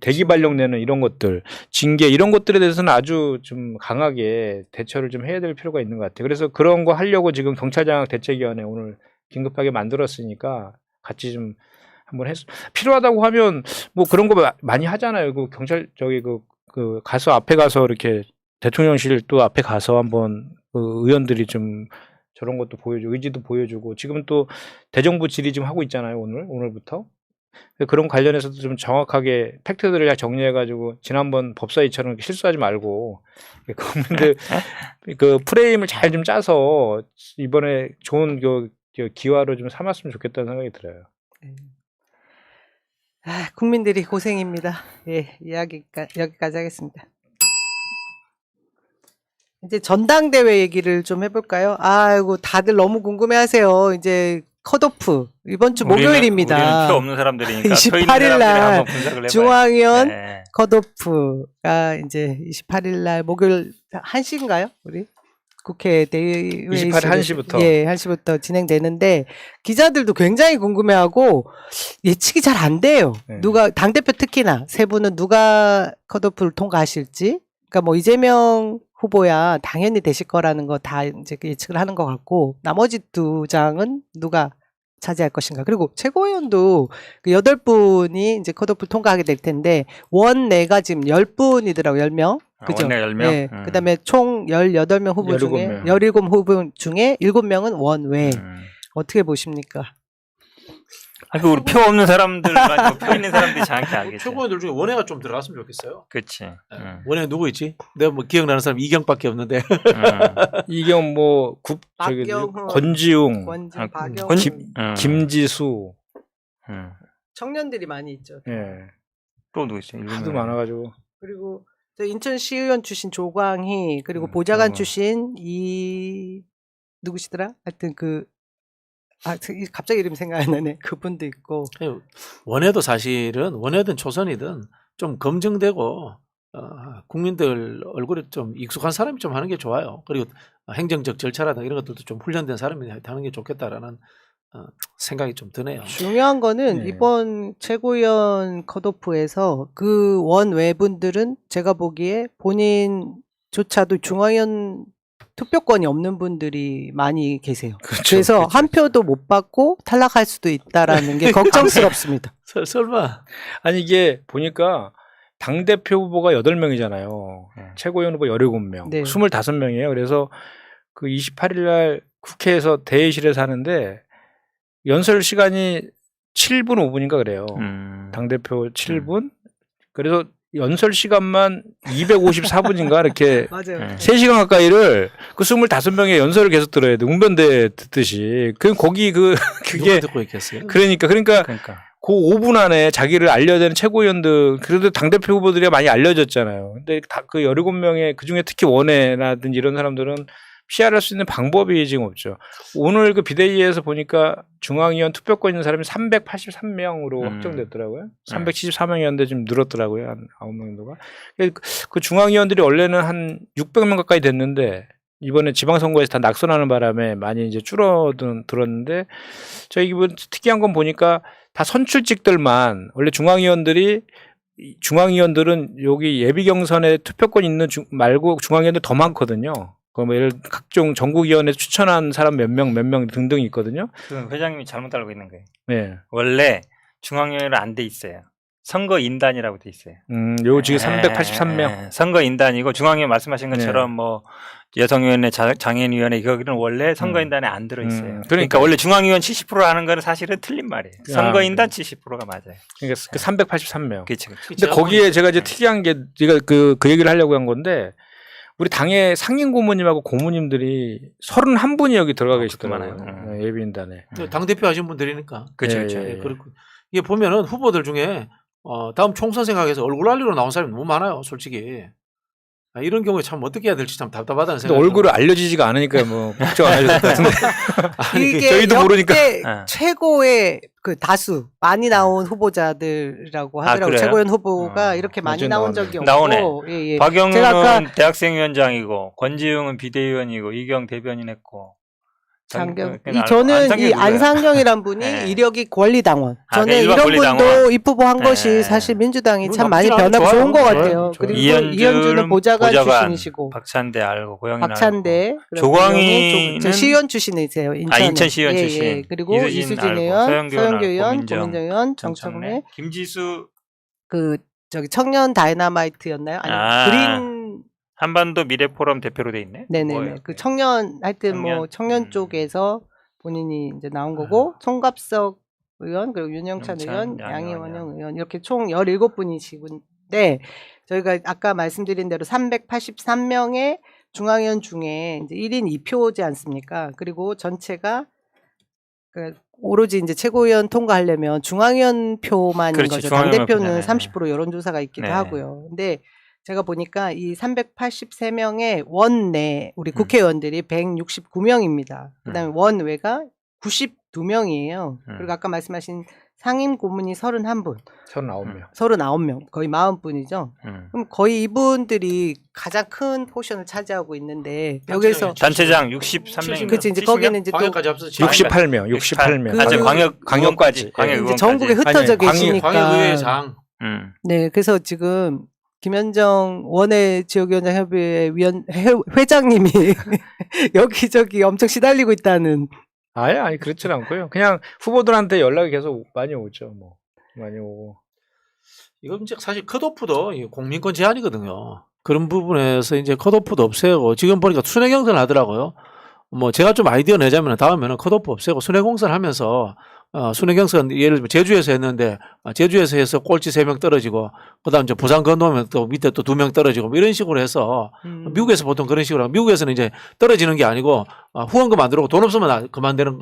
[SPEAKER 4] 대기 발령 내는 이런 것들, 징계 이런 것들에 대해서는 아주 좀 강하게 대처를 좀 해야 될 필요가 있는 것 같아요. 그래서 그런 거 하려고 지금 경찰장악 대책위원회 오늘 긴급하게 만들었으니까 같이 좀 한번 필요하다고 하면 뭐 그런 거 많이 하잖아요. 그 경찰 그 가서 앞에 가서 이렇게 대통령실 또 앞에 가서 한번 그 의원들이 좀 저런 것도 보여주고 의지도 보여주고 지금 또 대정부 질의 지금 하고 있잖아요. 오늘부터. 그런 관련해서도 좀 정확하게 팩트들을 정리해가지고 지난번 법사위처럼 실수하지 말고 국민들 그 프레임을 잘 좀 짜서 이번에 좋은 그 기화로 좀 삼았으면 좋겠다는 생각이 들어요.
[SPEAKER 2] 국민들이 고생입니다. 예, 여기까지 하겠습니다. 이제 전당대회 얘기를 좀 해볼까요? 아이고, 다들 너무 궁금해하세요. 이제 컷오프 이번 주 목요일입니다.
[SPEAKER 1] 우리는 표 없는 사람들이니까
[SPEAKER 2] 28일 날 중앙위원
[SPEAKER 1] 네.
[SPEAKER 2] 컷오프가 이제 28일 날 목요일 1시인가요? 우리 국회 대회의
[SPEAKER 4] 28일 1시부터.
[SPEAKER 2] 예, 1시부터 진행되는데 기자들도 굉장히 궁금해하고 예측이 잘 안 돼요.
[SPEAKER 4] 네.
[SPEAKER 2] 누가 당대표 특히나 세 분은 누가 컷오프를 통과하실지. 그러니까 뭐 이재명 후보야 당연히 되실 거라는 거 다 이제 예측을 하는 것 같고 나머지 두 장은 누가 차지할 것인가. 그리고 최고위원도 그 8분이 이제 컷오프 통과하게 될 텐데 원내가 지금 10분이더라고요. 10명. 그죠?
[SPEAKER 1] 원내 10명.
[SPEAKER 2] 네. 그다음에 총 18명 후보 중에 17 후보 중에 7명은 원외. 어떻게 보십니까?
[SPEAKER 1] 그 우리 표 없는 사람들만 표 있는 사람들이 정확히 알겠죠.
[SPEAKER 3] 최고위원들 중에 원외가 좀 들어갔으면 좋겠어요.
[SPEAKER 1] 그렇지.
[SPEAKER 3] 원외 누구 있지? 내가 뭐 기억나는 사람 이경밖에 없는데.
[SPEAKER 4] 이경 뭐
[SPEAKER 2] 박경훈,
[SPEAKER 4] 권지웅,
[SPEAKER 2] 박영훈,
[SPEAKER 4] 김지수.
[SPEAKER 2] 청년들이 많이 있죠.
[SPEAKER 4] 예.
[SPEAKER 1] 또 누구 있어요?
[SPEAKER 4] 하도 많아가지고.
[SPEAKER 2] 그리고 저 인천시의원 출신 조광희 그리고 보좌관 출신 누구시더라? 하여튼 갑자기 이름 생각 안 나네. 그분도 있고.
[SPEAKER 3] 원외도 사실은 원외든 초선이든 좀 검증되고 국민들 얼굴에 좀 익숙한 사람이 좀 하는 게 좋아요. 그리고 행정적 절차라든가 이런 것들도 좀 훈련된 사람이 하는 게 좋겠다라는 생각이 좀 드네요.
[SPEAKER 2] 중요한 거는 이번 최고위원 컷오프에서 그 원외분들은 제가 보기에 본인조차도 중앙위원 투표권이 없는 분들이 많이 계세요. 그래서 한 표도 못 받고 탈락할 수도 있다라는 게 걱정스럽습니다.
[SPEAKER 3] 설마.
[SPEAKER 4] 아니 이게 보니까 당대표 후보가 8명이잖아요. 최고위원 후보 17명.
[SPEAKER 2] 네.
[SPEAKER 4] 25명이에요. 그래서 그 28일 날 국회에서 대회실에서 하는데 연설 시간이 7분 5분인가 그래요. 당대표 7분. 그래서 연설 시간만 254분인가 이렇게
[SPEAKER 2] 맞아요.
[SPEAKER 4] 3시간 가까이를 그 25명의 연설을 계속 들어야 돼. 웅변대 듣듯이. 그게
[SPEAKER 3] 누가 듣고 있겠어요?
[SPEAKER 4] 그러니까 그 5분 안에 자기를 알려야 되는 최고위원들 그래도 당대표 후보들이 많이 알려졌잖아요. 근데 그 17명의 그중에 특히 원외라든지 이런 사람들은 피할할 수 있는 방법이 지금 없죠. 오늘 그 비대위에서 보니까 중앙위원 투표권 있는 사람이 383명으로 확정됐더라고요. 374명이었는데 지금 늘었더라고요. 한 9명 정도가. 그 중앙위원들이 원래는 한 600명 가까이 됐는데 이번에 지방선거에서 다 낙선하는 바람에 많이 이제 줄어들었는데 저희 기분 특이한 건 보니까 다 선출직들만 원래 중앙위원들은 여기 예비경선에 투표권 있는 말고 중앙위원들 더 많거든요. 뭐 예를 각종 전국위원회 추천한 사람 몇 명 등등 있거든요.
[SPEAKER 1] 그 회장님이 잘못 알고 있는 거예요.
[SPEAKER 4] 네.
[SPEAKER 1] 원래 중앙위원회로 안 돼 있어요. 선거인단이라고 돼 있어요.
[SPEAKER 4] 요 지금 383명.
[SPEAKER 1] 선거인단이고 중앙위원 말씀하신 것처럼 뭐 여성위원회, 장애인위원회 여기는 원래 선거인단에 안 들어 있어요. 그러니까 원래 중앙위원 70% 하는 거는 사실은 틀린 말이에요. 선거인단 70%가 맞아요.
[SPEAKER 4] 그러니까 그 383명.
[SPEAKER 1] 그렇죠.
[SPEAKER 4] 근데 거기에 제가 이제 특이한 게 제가 그 얘기를 하려고 한 건데 우리 당의 상임 고모님하고 고모님들이 31분이 여기 들어가 계시더라고요. 예비인단에.
[SPEAKER 3] 당대표 하신 분들이니까.
[SPEAKER 1] 그렇죠.
[SPEAKER 3] 그렇고 이게 보면은 후보들 중에 다음 총선 생각해서 얼굴 알리러 나온 사람이 너무 많아요, 솔직히. 이런 경우에 참 어떻게 해야 될지 참 답답하다는 생각이.
[SPEAKER 4] 얼굴을 알려지지가 않으니까 뭐 걱정 안 하셔도 될 것 같은데.
[SPEAKER 2] 이게
[SPEAKER 4] 저희도 모르니까.
[SPEAKER 2] 최고의 그 다수 많이 나온 후보자들이라고 하더라고요. 최고위원 후보가 이렇게 많이 나온 적이 없고.
[SPEAKER 1] 나오네.
[SPEAKER 2] 예.
[SPEAKER 1] 박영훈은 대학생위원장이고 권지웅은 비대위원이고 이경 대변인 했고
[SPEAKER 2] 장경.
[SPEAKER 1] 그냥
[SPEAKER 2] 저는
[SPEAKER 1] 안상경이
[SPEAKER 2] 이
[SPEAKER 1] 누구야?
[SPEAKER 2] 안상경이란 분이
[SPEAKER 1] 네.
[SPEAKER 2] 이력이 권리당원.
[SPEAKER 1] 아,
[SPEAKER 2] 저는
[SPEAKER 1] 일반
[SPEAKER 2] 이런
[SPEAKER 1] 권리당원.
[SPEAKER 2] 분도 입후보한
[SPEAKER 1] 네.
[SPEAKER 2] 것이 사실 민주당이
[SPEAKER 3] 이건
[SPEAKER 2] 참 많이
[SPEAKER 3] 나쁘지 않아요.
[SPEAKER 2] 변하고
[SPEAKER 3] 좋아요.
[SPEAKER 2] 좋은 것
[SPEAKER 3] 좋아요.
[SPEAKER 2] 같아요.
[SPEAKER 3] 좋아요.
[SPEAKER 2] 그리고
[SPEAKER 1] 이현주는
[SPEAKER 2] 이현주는 보좌관 출신이시고
[SPEAKER 1] 박찬대 알고 고영이
[SPEAKER 2] 박찬대,
[SPEAKER 1] 조광희는
[SPEAKER 2] 저 시의원 출신이세요. 인천에.
[SPEAKER 1] 인천 시의원
[SPEAKER 2] 예,
[SPEAKER 1] 출신.
[SPEAKER 2] 예. 그리고
[SPEAKER 1] 이수진
[SPEAKER 2] 이수진
[SPEAKER 1] 알고,
[SPEAKER 2] 의원,
[SPEAKER 1] 서영교
[SPEAKER 2] 서영교
[SPEAKER 1] 알고,
[SPEAKER 2] 의원,
[SPEAKER 1] 고민정,
[SPEAKER 2] 고민정 의원,
[SPEAKER 1] 정청래,
[SPEAKER 2] 정청래,
[SPEAKER 1] 김지수
[SPEAKER 2] 그 저기 청년 다이너마이트였나요? 아니 그린
[SPEAKER 1] 한반도 미래포럼 대표로 돼 있네.
[SPEAKER 2] 네네네.
[SPEAKER 1] 뭐예요?
[SPEAKER 2] 그 청년 하여튼 뭐
[SPEAKER 1] 청년?
[SPEAKER 2] 청년 쪽에서 본인이 이제 나온 거고 송갑석 의원 그리고 윤영찬 의원, 양희원영 의원 이렇게 총 17분이시군데 저희가 아까 말씀드린 대로 383명의 중앙위원 중에 이제 1인 2표지 않습니까? 그리고 전체가 그 오로지 이제 최고위원 통과하려면 중앙위원 표만인
[SPEAKER 1] 그렇지,
[SPEAKER 2] 거죠.
[SPEAKER 1] 중앙위원만
[SPEAKER 2] 당대표는
[SPEAKER 1] 표잖아요.
[SPEAKER 2] 30% 여론조사가 있기도
[SPEAKER 1] 네.
[SPEAKER 2] 하고요. 근데 제가 보니까 이 383명의 원내 우리 국회의원들이 169명입니다. 그다음에 원외가 92명이에요. 그리고 아까 말씀하신 상임 고문이 31분,
[SPEAKER 4] 39명.
[SPEAKER 2] 39명, 거의 40분이죠. 그럼 거의 이분들이 가장 큰 포션을 차지하고 있는데 여기서
[SPEAKER 1] 단체장 63명.
[SPEAKER 2] 그치 이제 거기는 이제 또
[SPEAKER 3] 광역까지 합쳐서
[SPEAKER 4] 68명, 68명.
[SPEAKER 2] 그-
[SPEAKER 4] 광역까지.
[SPEAKER 1] 광역
[SPEAKER 2] 이제
[SPEAKER 1] 의원까지.
[SPEAKER 2] 전국에 흩어져
[SPEAKER 4] 아니, 광역-
[SPEAKER 2] 계시니까
[SPEAKER 3] 광역의회장
[SPEAKER 2] 네, 그래서 지금 김현정 원외 지역위원장 협의회 회장님이 여기저기 엄청 시달리고 있다는.
[SPEAKER 4] 아니 그렇진 않고요. 그냥 후보들한테 연락이 계속 많이 오죠. 뭐 많이 오고.
[SPEAKER 3] 이건 이제 사실 컷오프도 이 공민권 제한이거든요. 그런 부분에서 이제 컷오프도 없애고 지금 보니까 순회경선 하더라고요. 뭐 제가 좀 아이디어 내자면 다음에는 컷오프 없애고 순회공선 하면서 순회경선 예를 들면 제주에서 했는데 제주에서 해서 꼴찌 3명 떨어지고 그다음 이제 부산 건너면 또 밑에 또 2명 떨어지고 뭐 이런 식으로 해서 미국에서 보통 그런 식으로 하고 미국에서는 이제 떨어지는 게 아니고 후원금 안 들어오고 돈 없으면 그만두는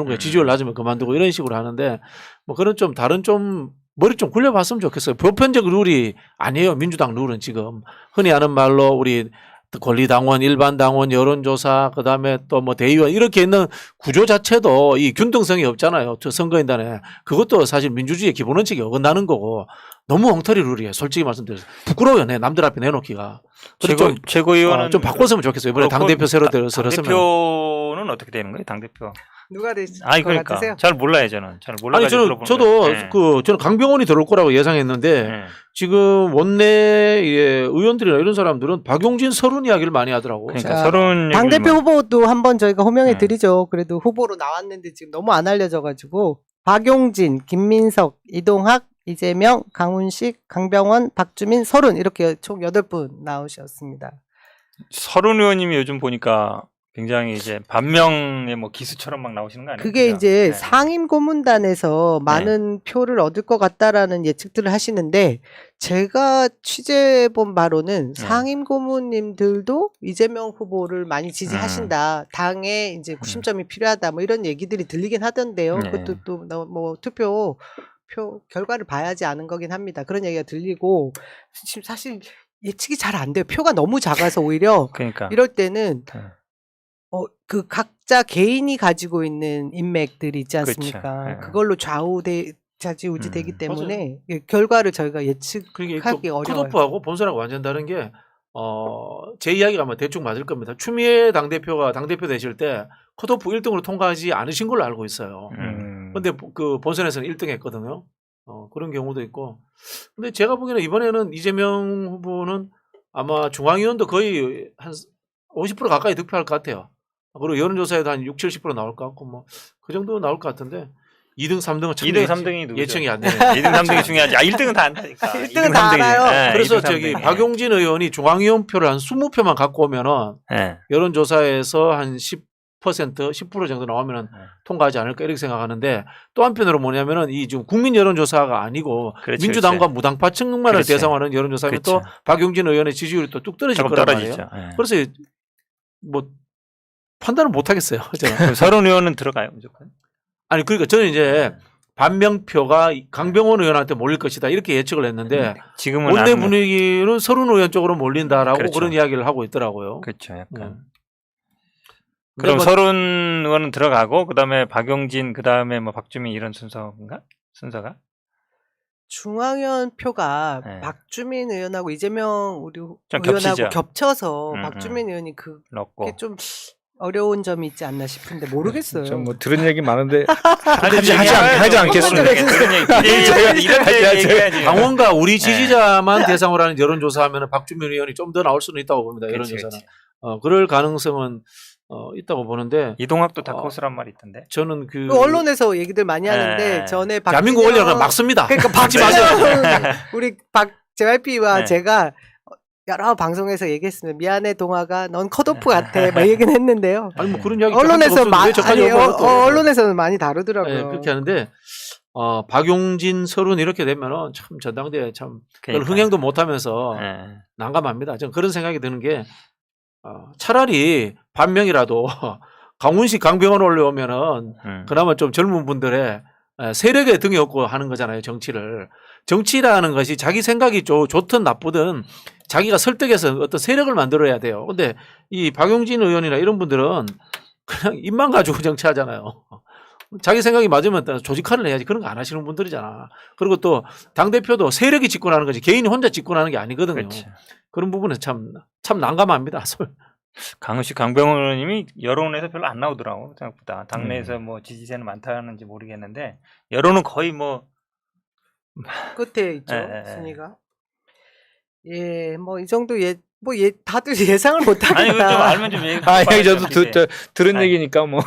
[SPEAKER 3] 거예요. 지지율 낮으면 그만두고 이런 식으로 하는데 뭐 그런 좀 다른 좀 머리 좀 굴려봤으면 좋겠어요. 보편적 룰이 아니에요. 민주당 룰은 지금 흔히 하는 말로 우리 권리당원, 일반당원, 여론조사, 그 다음에 또 뭐 대의원 이렇게 있는 구조 자체도 이 균등성이 없잖아요. 저 선거인단에. 그것도 사실 민주주의의 기본 원칙이 어긋나는 거고 너무 엉터리 룰이에요. 솔직히 말씀드려서. 부끄러워요. 남들 앞에 내놓기가.
[SPEAKER 1] 최고위원은
[SPEAKER 3] 좀 바꿨으면 좋겠어요. 이번에 당대표 새로 들어서면.
[SPEAKER 1] 당대표는 어떻게 되는 거예요? 당대표.
[SPEAKER 2] 누가 되실
[SPEAKER 1] 아니
[SPEAKER 2] 것
[SPEAKER 1] 그러니까
[SPEAKER 2] 같으세요?
[SPEAKER 1] 잘 몰라요 저는. 잘 몰라요.
[SPEAKER 3] 아니 저도 저는 강병원이 들어올 거라고 예상했는데 지금 원내 의원들이나 이런 사람들은 박용진 서른 이야기를 많이 하더라고.
[SPEAKER 1] 그러니까
[SPEAKER 2] 자,
[SPEAKER 1] 서른
[SPEAKER 2] 당대표 후보도 한번 저희가 호명해
[SPEAKER 1] 네.
[SPEAKER 2] 드리죠. 그래도 후보로 나왔는데 지금 너무 안 알려져가지고 박용진, 김민석, 이동학, 이재명, 강훈식, 강병원, 박주민, 서른 이렇게 총 8분 나오셨습니다.
[SPEAKER 1] 서른 의원님이 요즘 보니까 굉장히 이제 반명의 뭐 기수처럼 막 나오시는 거 아니에요?
[SPEAKER 2] 그게
[SPEAKER 1] 그죠?
[SPEAKER 2] 이제
[SPEAKER 1] 네.
[SPEAKER 2] 상임 고문단에서 많은 표를 얻을 것 같다라는 예측들을 하시는데 제가 취재해 본 바로는 상임 고문님들도 이재명 후보를 많이 지지하신다. 당에 이제 구심점이 필요하다. 뭐 이런 얘기들이 들리긴 하던데요.
[SPEAKER 1] 네.
[SPEAKER 2] 그것도 또 뭐 투표 결과를 봐야지 아는 거긴 합니다. 그런 얘기가 들리고 지금 사실 예측이 잘 안 돼요. 표가 너무 작아서 오히려
[SPEAKER 1] 그러니까
[SPEAKER 2] 이럴 때는
[SPEAKER 1] 네.
[SPEAKER 2] 그 각자 개인이 가지고 있는 인맥들이 있지
[SPEAKER 1] 그렇죠.
[SPEAKER 2] 않습니까?
[SPEAKER 1] 네.
[SPEAKER 2] 그걸로 좌지우지되기 때문에 결과를 저희가 예측하기 어려워요.
[SPEAKER 3] 컷오프하고 본선하고 완전 다른 게 제 이야기가 아마 대충 맞을 겁니다. 추미애 당대표가 당대표 되실 때 컷오프 1등으로 통과하지 않으신 걸로 알고 있어요. 근데 그 본선에서는 1등 했거든요. 그런 경우도 있고. 근데 제가 보기에는 이번에는 이재명 후보는 아마 중앙위원도 거의 한 50% 가까이 득표할 것 같아요. 그리고 여론조사에도 한 60, 70% 나올 것 같고 뭐 그 정도 나올 것 같은데 2등, 3등은
[SPEAKER 1] 2등, 3등이 누구죠?
[SPEAKER 3] 예측이 안 되네.
[SPEAKER 1] 2등, 3등이 중요하지. 1등은 다 안다니까.
[SPEAKER 2] 1등은 다 알아요.
[SPEAKER 3] 그래서 저기 박용진 의원이 중앙위원표를 한 20표만 갖고 오면은 여론조사에서 한 10% 정도 나오면은 통과하지 않을까 이렇게 생각하는데 또 한편으로 뭐냐면은 이 지금 국민 여론조사가 아니고
[SPEAKER 1] 그렇지,
[SPEAKER 3] 민주당과 무당파층만을
[SPEAKER 1] 그렇지.
[SPEAKER 3] 대상화하는 여론조사면 또 박용진 의원의 지지율이 또 뚝 떨어질 거란 말이에요. 그래서 뭐 판단을 못 하겠어요. 저는.
[SPEAKER 1] 서른 의원은 들어가요 무조건.
[SPEAKER 3] 아니 그러니까 저는 이제 반명표가 강병원 의원한테 몰릴 것이다 이렇게 예측을 했는데
[SPEAKER 1] 지금은
[SPEAKER 3] 원내
[SPEAKER 1] 안-
[SPEAKER 3] 분위기는 서른 의원 쪽으로 몰린다라고
[SPEAKER 1] 그렇죠.
[SPEAKER 3] 그런 이야기를 하고 있더라고요.
[SPEAKER 1] 그렇죠. 약간.
[SPEAKER 3] 근데
[SPEAKER 1] 그럼
[SPEAKER 3] 뭐
[SPEAKER 1] 서른 의원은 들어가고 그다음에 박용진 그다음에 뭐 박주민 이런 순서인가? 순서가?
[SPEAKER 2] 중앙위원 표가
[SPEAKER 1] 네.
[SPEAKER 2] 박주민 의원하고 이재명 우리
[SPEAKER 1] 좀
[SPEAKER 2] 의원하고
[SPEAKER 1] 겹치죠.
[SPEAKER 2] 겹쳐서 박주민 의원이 그게
[SPEAKER 1] 넣고.
[SPEAKER 2] 좀 어려운 점이 있지 않나 싶은데 모르겠어요.
[SPEAKER 4] 전 뭐 들은 얘기 많은데
[SPEAKER 1] 아니,
[SPEAKER 4] 하지 않겠습니다.
[SPEAKER 1] 이런 얘기해야지.
[SPEAKER 3] 당원과 우리 지지자만 대상으로 하는 여론조사하면 박주민 의원이 좀 더 나올 수는 있다고 봅니다. 여론조사는. 그럴 가능성은 있다고 보는데
[SPEAKER 1] 이동학도 다크호스란 말이 있던데.
[SPEAKER 3] 저는 그
[SPEAKER 2] 언론에서 얘기들 많이 하는데 전에
[SPEAKER 3] 대한민국 원리는 막 씁니다.
[SPEAKER 2] 그러니까
[SPEAKER 3] 박지 마세요.
[SPEAKER 2] 우리 JYP와
[SPEAKER 1] 네.
[SPEAKER 2] 제가 여러 방송에서 얘기했습니다. 미안해 동아가 넌 컷오프 같아. 막 얘기는 했는데요.
[SPEAKER 3] 아니 뭐 그런 이야기
[SPEAKER 2] 언론에서
[SPEAKER 3] 저까지
[SPEAKER 2] 언론에서는 많이 다루더라고요.
[SPEAKER 3] 네, 그렇게 하는데 박용진, 서른 이렇게 되면은 참 전당대회 참
[SPEAKER 1] 그러니까.
[SPEAKER 3] 흥행도 못하면서
[SPEAKER 1] 네.
[SPEAKER 3] 난감합니다. 저는 그런 생각이 드는 게 차라리 반명이라도 강훈식, 강병원 올려오면은 그나마 좀 젊은 분들의 세력에 등이 없고 하는 거잖아요. 정치를. 정치라는 것이 자기 생각이 좋든 나쁘든 자기가 설득해서 어떤 세력을 만들어야 돼요. 근데 이 박용진 의원이나 이런 분들은 그냥 입만 가지고 정치하잖아요. 자기 생각이 맞으면 조직화를 해야지. 그런 거 안 하시는 분들이잖아. 그리고 또 당대표도 세력이 집권하는 거지 개인이 혼자 집권하는 게 아니거든요.
[SPEAKER 1] 그렇지.
[SPEAKER 3] 그런 부분에서 참 난감합니다.
[SPEAKER 1] 강우식 강병원 의원님이 여론에서 별로 안 나오더라고 생각보다. 당내에서 뭐 지지세는 많다는지 모르겠는데 여론은 거의 뭐
[SPEAKER 2] 끝에 있죠.
[SPEAKER 1] 예.
[SPEAKER 2] 순위가. 예, 뭐 이 정도 다들 예상을 못
[SPEAKER 1] 아니 이거 좀
[SPEAKER 2] 하겠다.
[SPEAKER 1] 알면 좀 얘기.
[SPEAKER 4] 저도 들은
[SPEAKER 1] 아니.
[SPEAKER 4] 얘기니까 뭐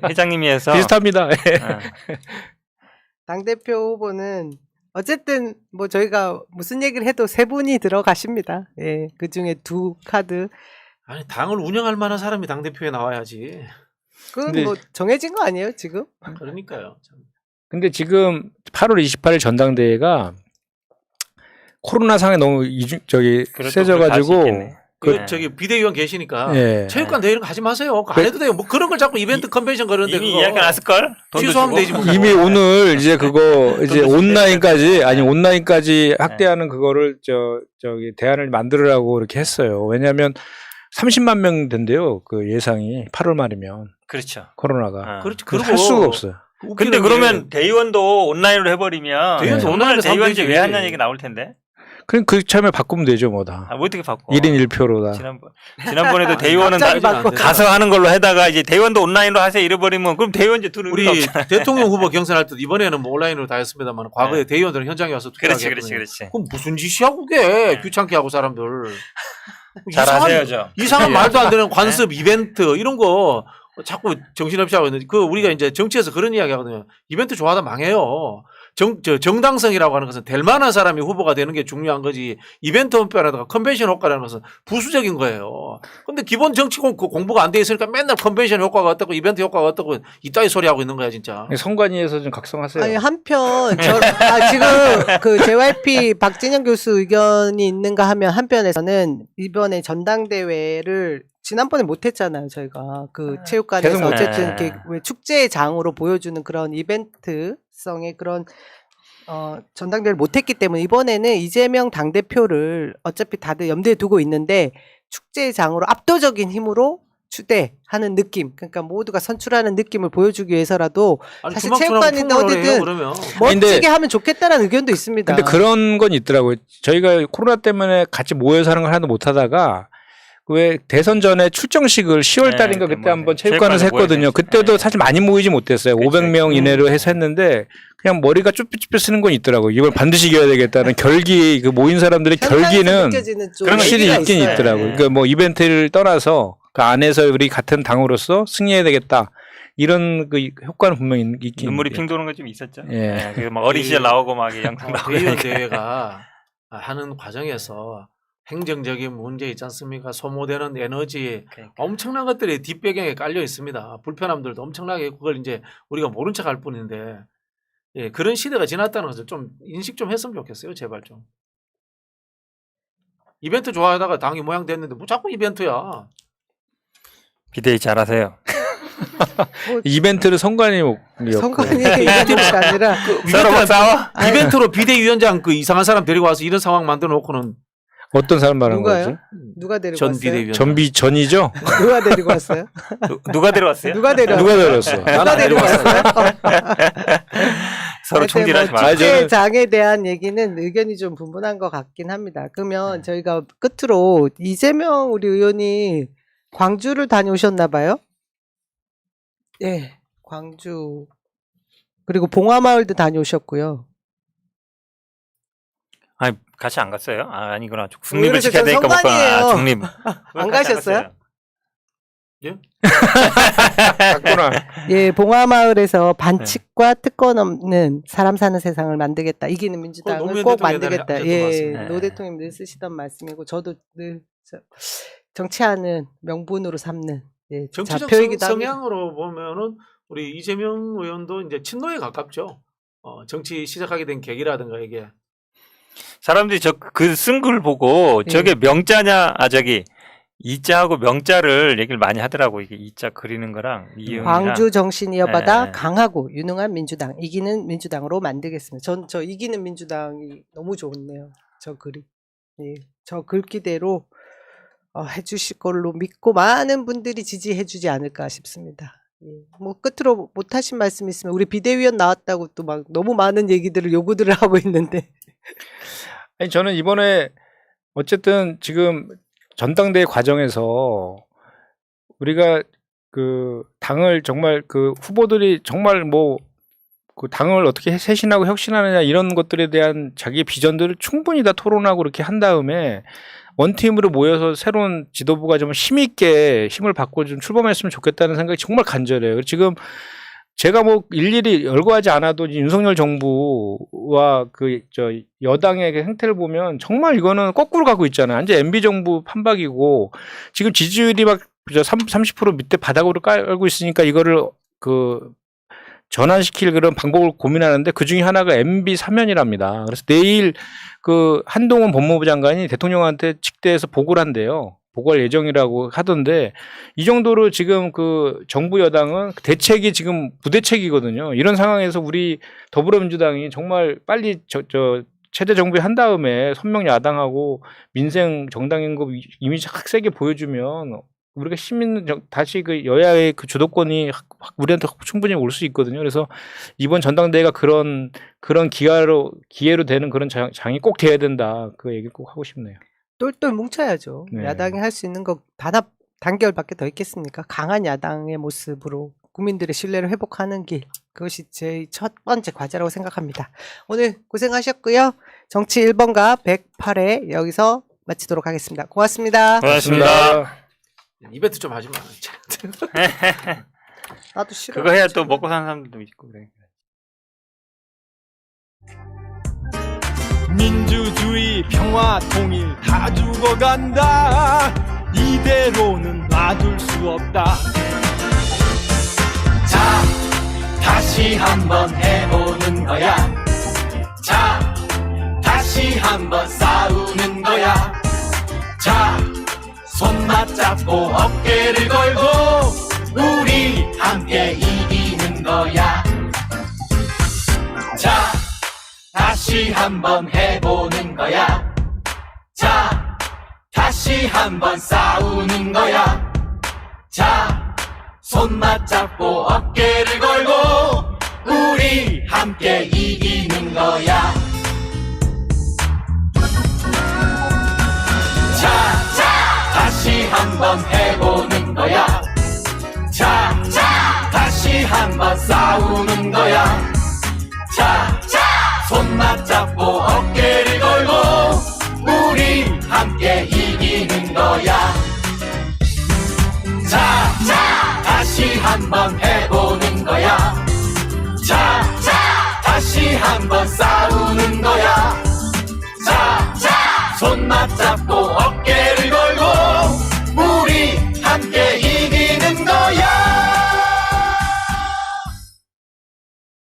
[SPEAKER 1] 회장님이 해서
[SPEAKER 4] 비슷합니다.
[SPEAKER 2] 당대표 후보는 어쨌든 뭐 저희가 무슨 얘기를 해도 세 분이 들어가십니다. 예, 그 중에 두 카드.
[SPEAKER 3] 아니 당을 운영할 만한 사람이 당 대표에 나와야지.
[SPEAKER 2] 그건
[SPEAKER 4] 근데-
[SPEAKER 2] 뭐 정해진 거 아니에요 지금?
[SPEAKER 3] 그러니까요. 참.
[SPEAKER 4] 근데 지금 8월 28일 전당대회가 코로나 상에 너무 세져가지고
[SPEAKER 3] 저기 비대위원 계시니까
[SPEAKER 4] 예.
[SPEAKER 3] 체육관 대회 이런 거 하지 마세요. 그거 안 해도 돼요. 뭐 그런 걸 자꾸 이벤트 컨벤션 그러는데
[SPEAKER 1] 이미
[SPEAKER 3] 그거
[SPEAKER 1] 이야기 났을 걸.
[SPEAKER 3] 취소하면 되지 뭐.
[SPEAKER 4] 이미 오늘 이제 그거 이제
[SPEAKER 1] 돈도
[SPEAKER 4] 온라인까지 확대하는 그거를 저기 대안을 만들으라고 이렇게 했어요. 왜냐하면 30만 명 된대요. 그 예상이 8월 말이면
[SPEAKER 1] 그렇죠.
[SPEAKER 4] 코로나가.
[SPEAKER 3] 그렇지.
[SPEAKER 4] 그걸
[SPEAKER 3] 그리고
[SPEAKER 4] 할 수가 없어요.
[SPEAKER 1] 근데 그러면 대의원도 온라인으로 해버리면
[SPEAKER 3] 대의원도
[SPEAKER 1] 정말
[SPEAKER 3] 온라인으로
[SPEAKER 1] 대의원제
[SPEAKER 3] 하면
[SPEAKER 1] 왜
[SPEAKER 3] 되지.
[SPEAKER 1] 하냐는 얘기 나올 텐데.
[SPEAKER 4] 그럼 그 참에 바꾸면 되죠, 뭐 다.
[SPEAKER 1] 뭐 어떻게 바꿔?
[SPEAKER 4] 1인 1표로 다.
[SPEAKER 1] 지난번에도 대의원은
[SPEAKER 2] 갑자기
[SPEAKER 1] 다
[SPEAKER 2] 바꿔.
[SPEAKER 1] 가서 하는 걸로 해다가 이제 대의원도 온라인으로 하세요 이래버리면 그럼 대의원제 들을
[SPEAKER 3] 우리 대통령 후보 경선할 때 이번에는 뭐 온라인으로 다 했습니다만 과거에 대의원들은 현장에 와서
[SPEAKER 1] 그렇지
[SPEAKER 3] 투표하게
[SPEAKER 1] 그렇지
[SPEAKER 3] 했거든요.
[SPEAKER 1] 그렇지.
[SPEAKER 3] 그럼 무슨 짓이야 그게 귀찮게 하고 사람들.
[SPEAKER 1] 잘하세요 저.
[SPEAKER 3] 이상한 말도 안 되는 관습 이벤트 이런 거 자꾸 정신없이 하고 있는데 그 우리가 이제 정치에서 그런 이야기 하거든요. 이벤트 좋아하다 망해요. 정당성이라고 하는 것은 될 만한 사람이 후보가 되는 게 중요한 거지. 이벤트 효과라든가 컨벤션 효과라는 것은 부수적인 거예요. 근데 기본 정치 공부가 안 돼 있으니까 맨날 컨벤션 효과가 어떻고 이벤트 효과가 어떻고 이따위 소리 하고 있는 거야 진짜.
[SPEAKER 4] 선관위에서 좀 각성하세요.
[SPEAKER 2] 아니 한편 지금 그 JYP 박진영 교수 의견이 있는가 하면 한편에서는 이번에 전당대회를 지난번에 못했잖아요 저희가 그 체육관에서
[SPEAKER 4] 계속
[SPEAKER 2] 어쨌든
[SPEAKER 1] 못해.
[SPEAKER 2] 이렇게 왜 축제의 장으로 보여주는 그런 이벤트성의 그런 전당대회를 못했기 때문에 이번에는 이재명 당대표를 어차피 다들 염두에 두고 있는데 축제의 장으로 압도적인 힘으로 추대하는 느낌, 그러니까 모두가 선출하는 느낌을 보여주기 위해서라도
[SPEAKER 3] 아니,
[SPEAKER 2] 사실
[SPEAKER 3] 주먹처럼
[SPEAKER 2] 체육관이든
[SPEAKER 3] 풍문을 해요,
[SPEAKER 2] 어디든
[SPEAKER 3] 그러면.
[SPEAKER 2] 멋지게 하면 좋겠다는 의견도 있습니다.
[SPEAKER 4] 근데 그런 건 있더라고요. 저희가 코로나 때문에 같이 모여서 하는 걸 하나도 못 하다가 왜 대선 전에 출정식을 10월 달인가
[SPEAKER 1] 네,
[SPEAKER 4] 그때 한번
[SPEAKER 1] 체육관에서
[SPEAKER 4] 체육관에서 했거든요.
[SPEAKER 1] 모여서
[SPEAKER 4] 그때도
[SPEAKER 1] 네.
[SPEAKER 4] 사실 많이 모이지 못했어요.
[SPEAKER 1] 그치.
[SPEAKER 4] 500명 이내로 해서 했는데 그냥 머리가 쭈뼛쭈뼛 쓰는 건 있더라고요. 이걸 반드시 이겨야 되겠다는 결기, 그 모인 사람들의
[SPEAKER 2] 현장에서
[SPEAKER 4] 결기는
[SPEAKER 2] 느껴지는 좀
[SPEAKER 1] 그런 거
[SPEAKER 4] 확실히
[SPEAKER 2] 의미가
[SPEAKER 4] 있긴
[SPEAKER 2] 있어요.
[SPEAKER 4] 있더라고요.
[SPEAKER 1] 네.
[SPEAKER 4] 그러니까 뭐 이벤트를 떠나서 그 안에서 우리 같은 당으로서 승리해야 되겠다. 이런 그 효과는 분명히 있긴
[SPEAKER 1] 눈물이
[SPEAKER 4] 있는데.
[SPEAKER 1] 핑 도는 거 좀 있었죠.
[SPEAKER 4] 예.
[SPEAKER 1] 막 어린 시절 나오고 막 영상 나오고.
[SPEAKER 3] 대의원 대회가 하는 과정에서 행정적인 문제 있지 않습니까? 소모되는 에너지
[SPEAKER 1] 그러니까.
[SPEAKER 3] 엄청난 것들이 뒷배경에 깔려 있습니다. 불편함들도 엄청나게 그걸 이제 우리가 모른 척 할 뿐인데 예, 그런 시대가 지났다는 것을 좀 인식 좀 했으면 좋겠어요. 제발 좀. 이벤트 좋아하다가 당이 모양 됐는데 뭐 자꾸 이벤트야.
[SPEAKER 1] 비대위 잘하세요.
[SPEAKER 4] 이벤트를 선관위였고
[SPEAKER 2] 선관위 이벤트가 아니라
[SPEAKER 1] 서로 막 싸워?
[SPEAKER 3] 이벤트로 비대위원장 그 이상한 사람 데리고 와서 이런 상황 만들어 놓고는
[SPEAKER 4] 어떤 사람 말하는
[SPEAKER 2] 누가요?
[SPEAKER 4] 거지?
[SPEAKER 2] 누가 데리고
[SPEAKER 3] 전
[SPEAKER 2] 왔어요?
[SPEAKER 3] 비대위원장.
[SPEAKER 4] 전이죠?
[SPEAKER 2] 누가 데리고 왔어요?
[SPEAKER 1] 누가 데려왔어요?
[SPEAKER 2] 누가 데려?
[SPEAKER 4] 누가 데렸어?
[SPEAKER 2] 누가 데리고 왔어요?
[SPEAKER 1] 서로 총질하지
[SPEAKER 2] 뭐
[SPEAKER 1] 말고.
[SPEAKER 2] 축제장에 대한 얘기는 의견이 좀 분분한 것 같긴 합니다. 그러면 저희가 끝으로 이재명 우리 의원이 광주를 다녀오셨나 봐요? 예, 광주. 그리고 봉화마을도 다녀오셨고요.
[SPEAKER 1] 아니 같이 안 갔어요? 아 아니구나.
[SPEAKER 2] 왜
[SPEAKER 1] 중립을
[SPEAKER 2] 그러세요?
[SPEAKER 1] 지켜야 되니까 못 가.
[SPEAKER 2] 성관이에요.
[SPEAKER 1] 아, 중립.
[SPEAKER 2] 안 가셨어요?
[SPEAKER 4] 갔구나.
[SPEAKER 2] 예, 봉화마을에서 반칙과 특권 없는 사람 사는 세상을 만들겠다. 이기는 민주당을
[SPEAKER 3] 노무현
[SPEAKER 2] 꼭
[SPEAKER 3] 대통령이
[SPEAKER 2] 만들겠다.
[SPEAKER 3] 하셨던
[SPEAKER 2] 예,
[SPEAKER 3] 말씀이네.
[SPEAKER 2] 노 대통령이 늘 쓰시던 말씀이고 저도 늘 정치하는 명분으로 삼는 예,
[SPEAKER 3] 정치적
[SPEAKER 2] 좌표이기도 합니다.
[SPEAKER 3] 성향으로 보면은 우리 이재명 의원도 이제 친노에 가깝죠. 정치 시작하게 된 계기라든가 이게
[SPEAKER 1] 사람들이 저 그 쓴 글 보고
[SPEAKER 2] 예.
[SPEAKER 1] 저게 명자냐 저기 이자하고 명자를 얘기를 많이 하더라고. 이게 이자 그리는 거랑 이응이랑.
[SPEAKER 2] 광주 정신이 여바다
[SPEAKER 1] 예.
[SPEAKER 2] 강하고 유능한 민주당, 이기는 민주당으로 만들겠습니다. 전 저 이기는 민주당이 너무 좋네요. 저 글이. 예, 저 글귀대로 해주실 걸로 믿고 많은 분들이 지지해주지 않을까 싶습니다. 예, 뭐 끝으로 못하신 말씀 있으면 우리 비대위원 나왔다고 또 막 너무 많은 얘기들을 요구들을 하고 있는데
[SPEAKER 4] 아니 저는 이번에 어쨌든 지금 전당대회 과정에서 우리가 그 당을 정말 그 후보들이 정말 뭐 그 당을 어떻게 쇄신하고 혁신하느냐 이런 것들에 대한 자기 비전들을 충분히 다 토론하고 이렇게 한 다음에 원팀으로 모여서 새로운 지도부가 좀 힘있게 힘을 받고 좀 출범했으면 좋겠다는 생각이 정말 간절해요. 지금 제가 뭐 일일이 열거하지 않아도 윤석열 정부와 그 여당의 그 행태를 보면 정말 이거는 거꾸로 가고 있잖아요. 이제 MB 정부 판박이고 지금 지지율이 막 30% 밑에 바닥으로 깔고 있으니까 이거를 그 전환시킬 그런 방법을 고민하는데 그 중에 하나가 MB 사면이랍니다. 그래서 내일 그 한동훈 법무부 장관이 대통령한테 직대해서 보고를 한대요. 보고할 예정이라고 하던데 이 정도로 지금 그 정부 여당은 대책이 지금 부대책이거든요. 이런 상황에서 우리 더불어민주당이 정말 빨리 체제 정비 한 다음에 선명 야당하고 민생 정당인 거 이미지 확 세게 보여주면 우리가 시민 다시 그 여야의 그 주도권이 우리한테 충분히 올 수 있거든요. 그래서 이번 전당대회가 그런 기회로 되는 그런 장이 꼭 돼야 된다. 그 얘기 꼭 하고 싶네요.
[SPEAKER 2] 똘똘 뭉쳐야죠.
[SPEAKER 4] 네.
[SPEAKER 2] 야당이 할 수 있는 거 단합 단결밖에 더 있겠습니까? 강한 야당의 모습으로 국민들의 신뢰를 회복하는 길. 그것이 제 첫 번째 과제라고 생각합니다. 오늘 고생하셨고요. 정치 1번가 108회 여기서 마치도록 하겠습니다. 고맙습니다.
[SPEAKER 1] 고맙습니다.
[SPEAKER 3] 이벤트 좀 하지 마.
[SPEAKER 2] 나도 싫어.
[SPEAKER 1] 그거 해야 또 먹고 사는 사람들도 있고 그래.
[SPEAKER 5] 민주주의 평화 통일 다 죽어간다 이대로는 놔둘 수 없다
[SPEAKER 6] 자 다시 한번 해보는 거야 자 다시 한번 싸우는 거야 자 손 맞잡고 어깨를 걸고 우리 함께 이기는 거야 자 다시 한번 해보는 거야 자 다시 한번 싸우는 거야 자 손 맞잡고 어깨를 걸고 우리 함께 이기는 거야 자 다시 한번 해보는 거야 자 다시 한번 싸우는 거야 자 손 맞잡고 어깨를 걸고 우리 함께 이기는 거야 자 다시 한번 해보는 거야 자 다시 한번 싸우는 거야 자 손 맞잡고 어깨를 걸고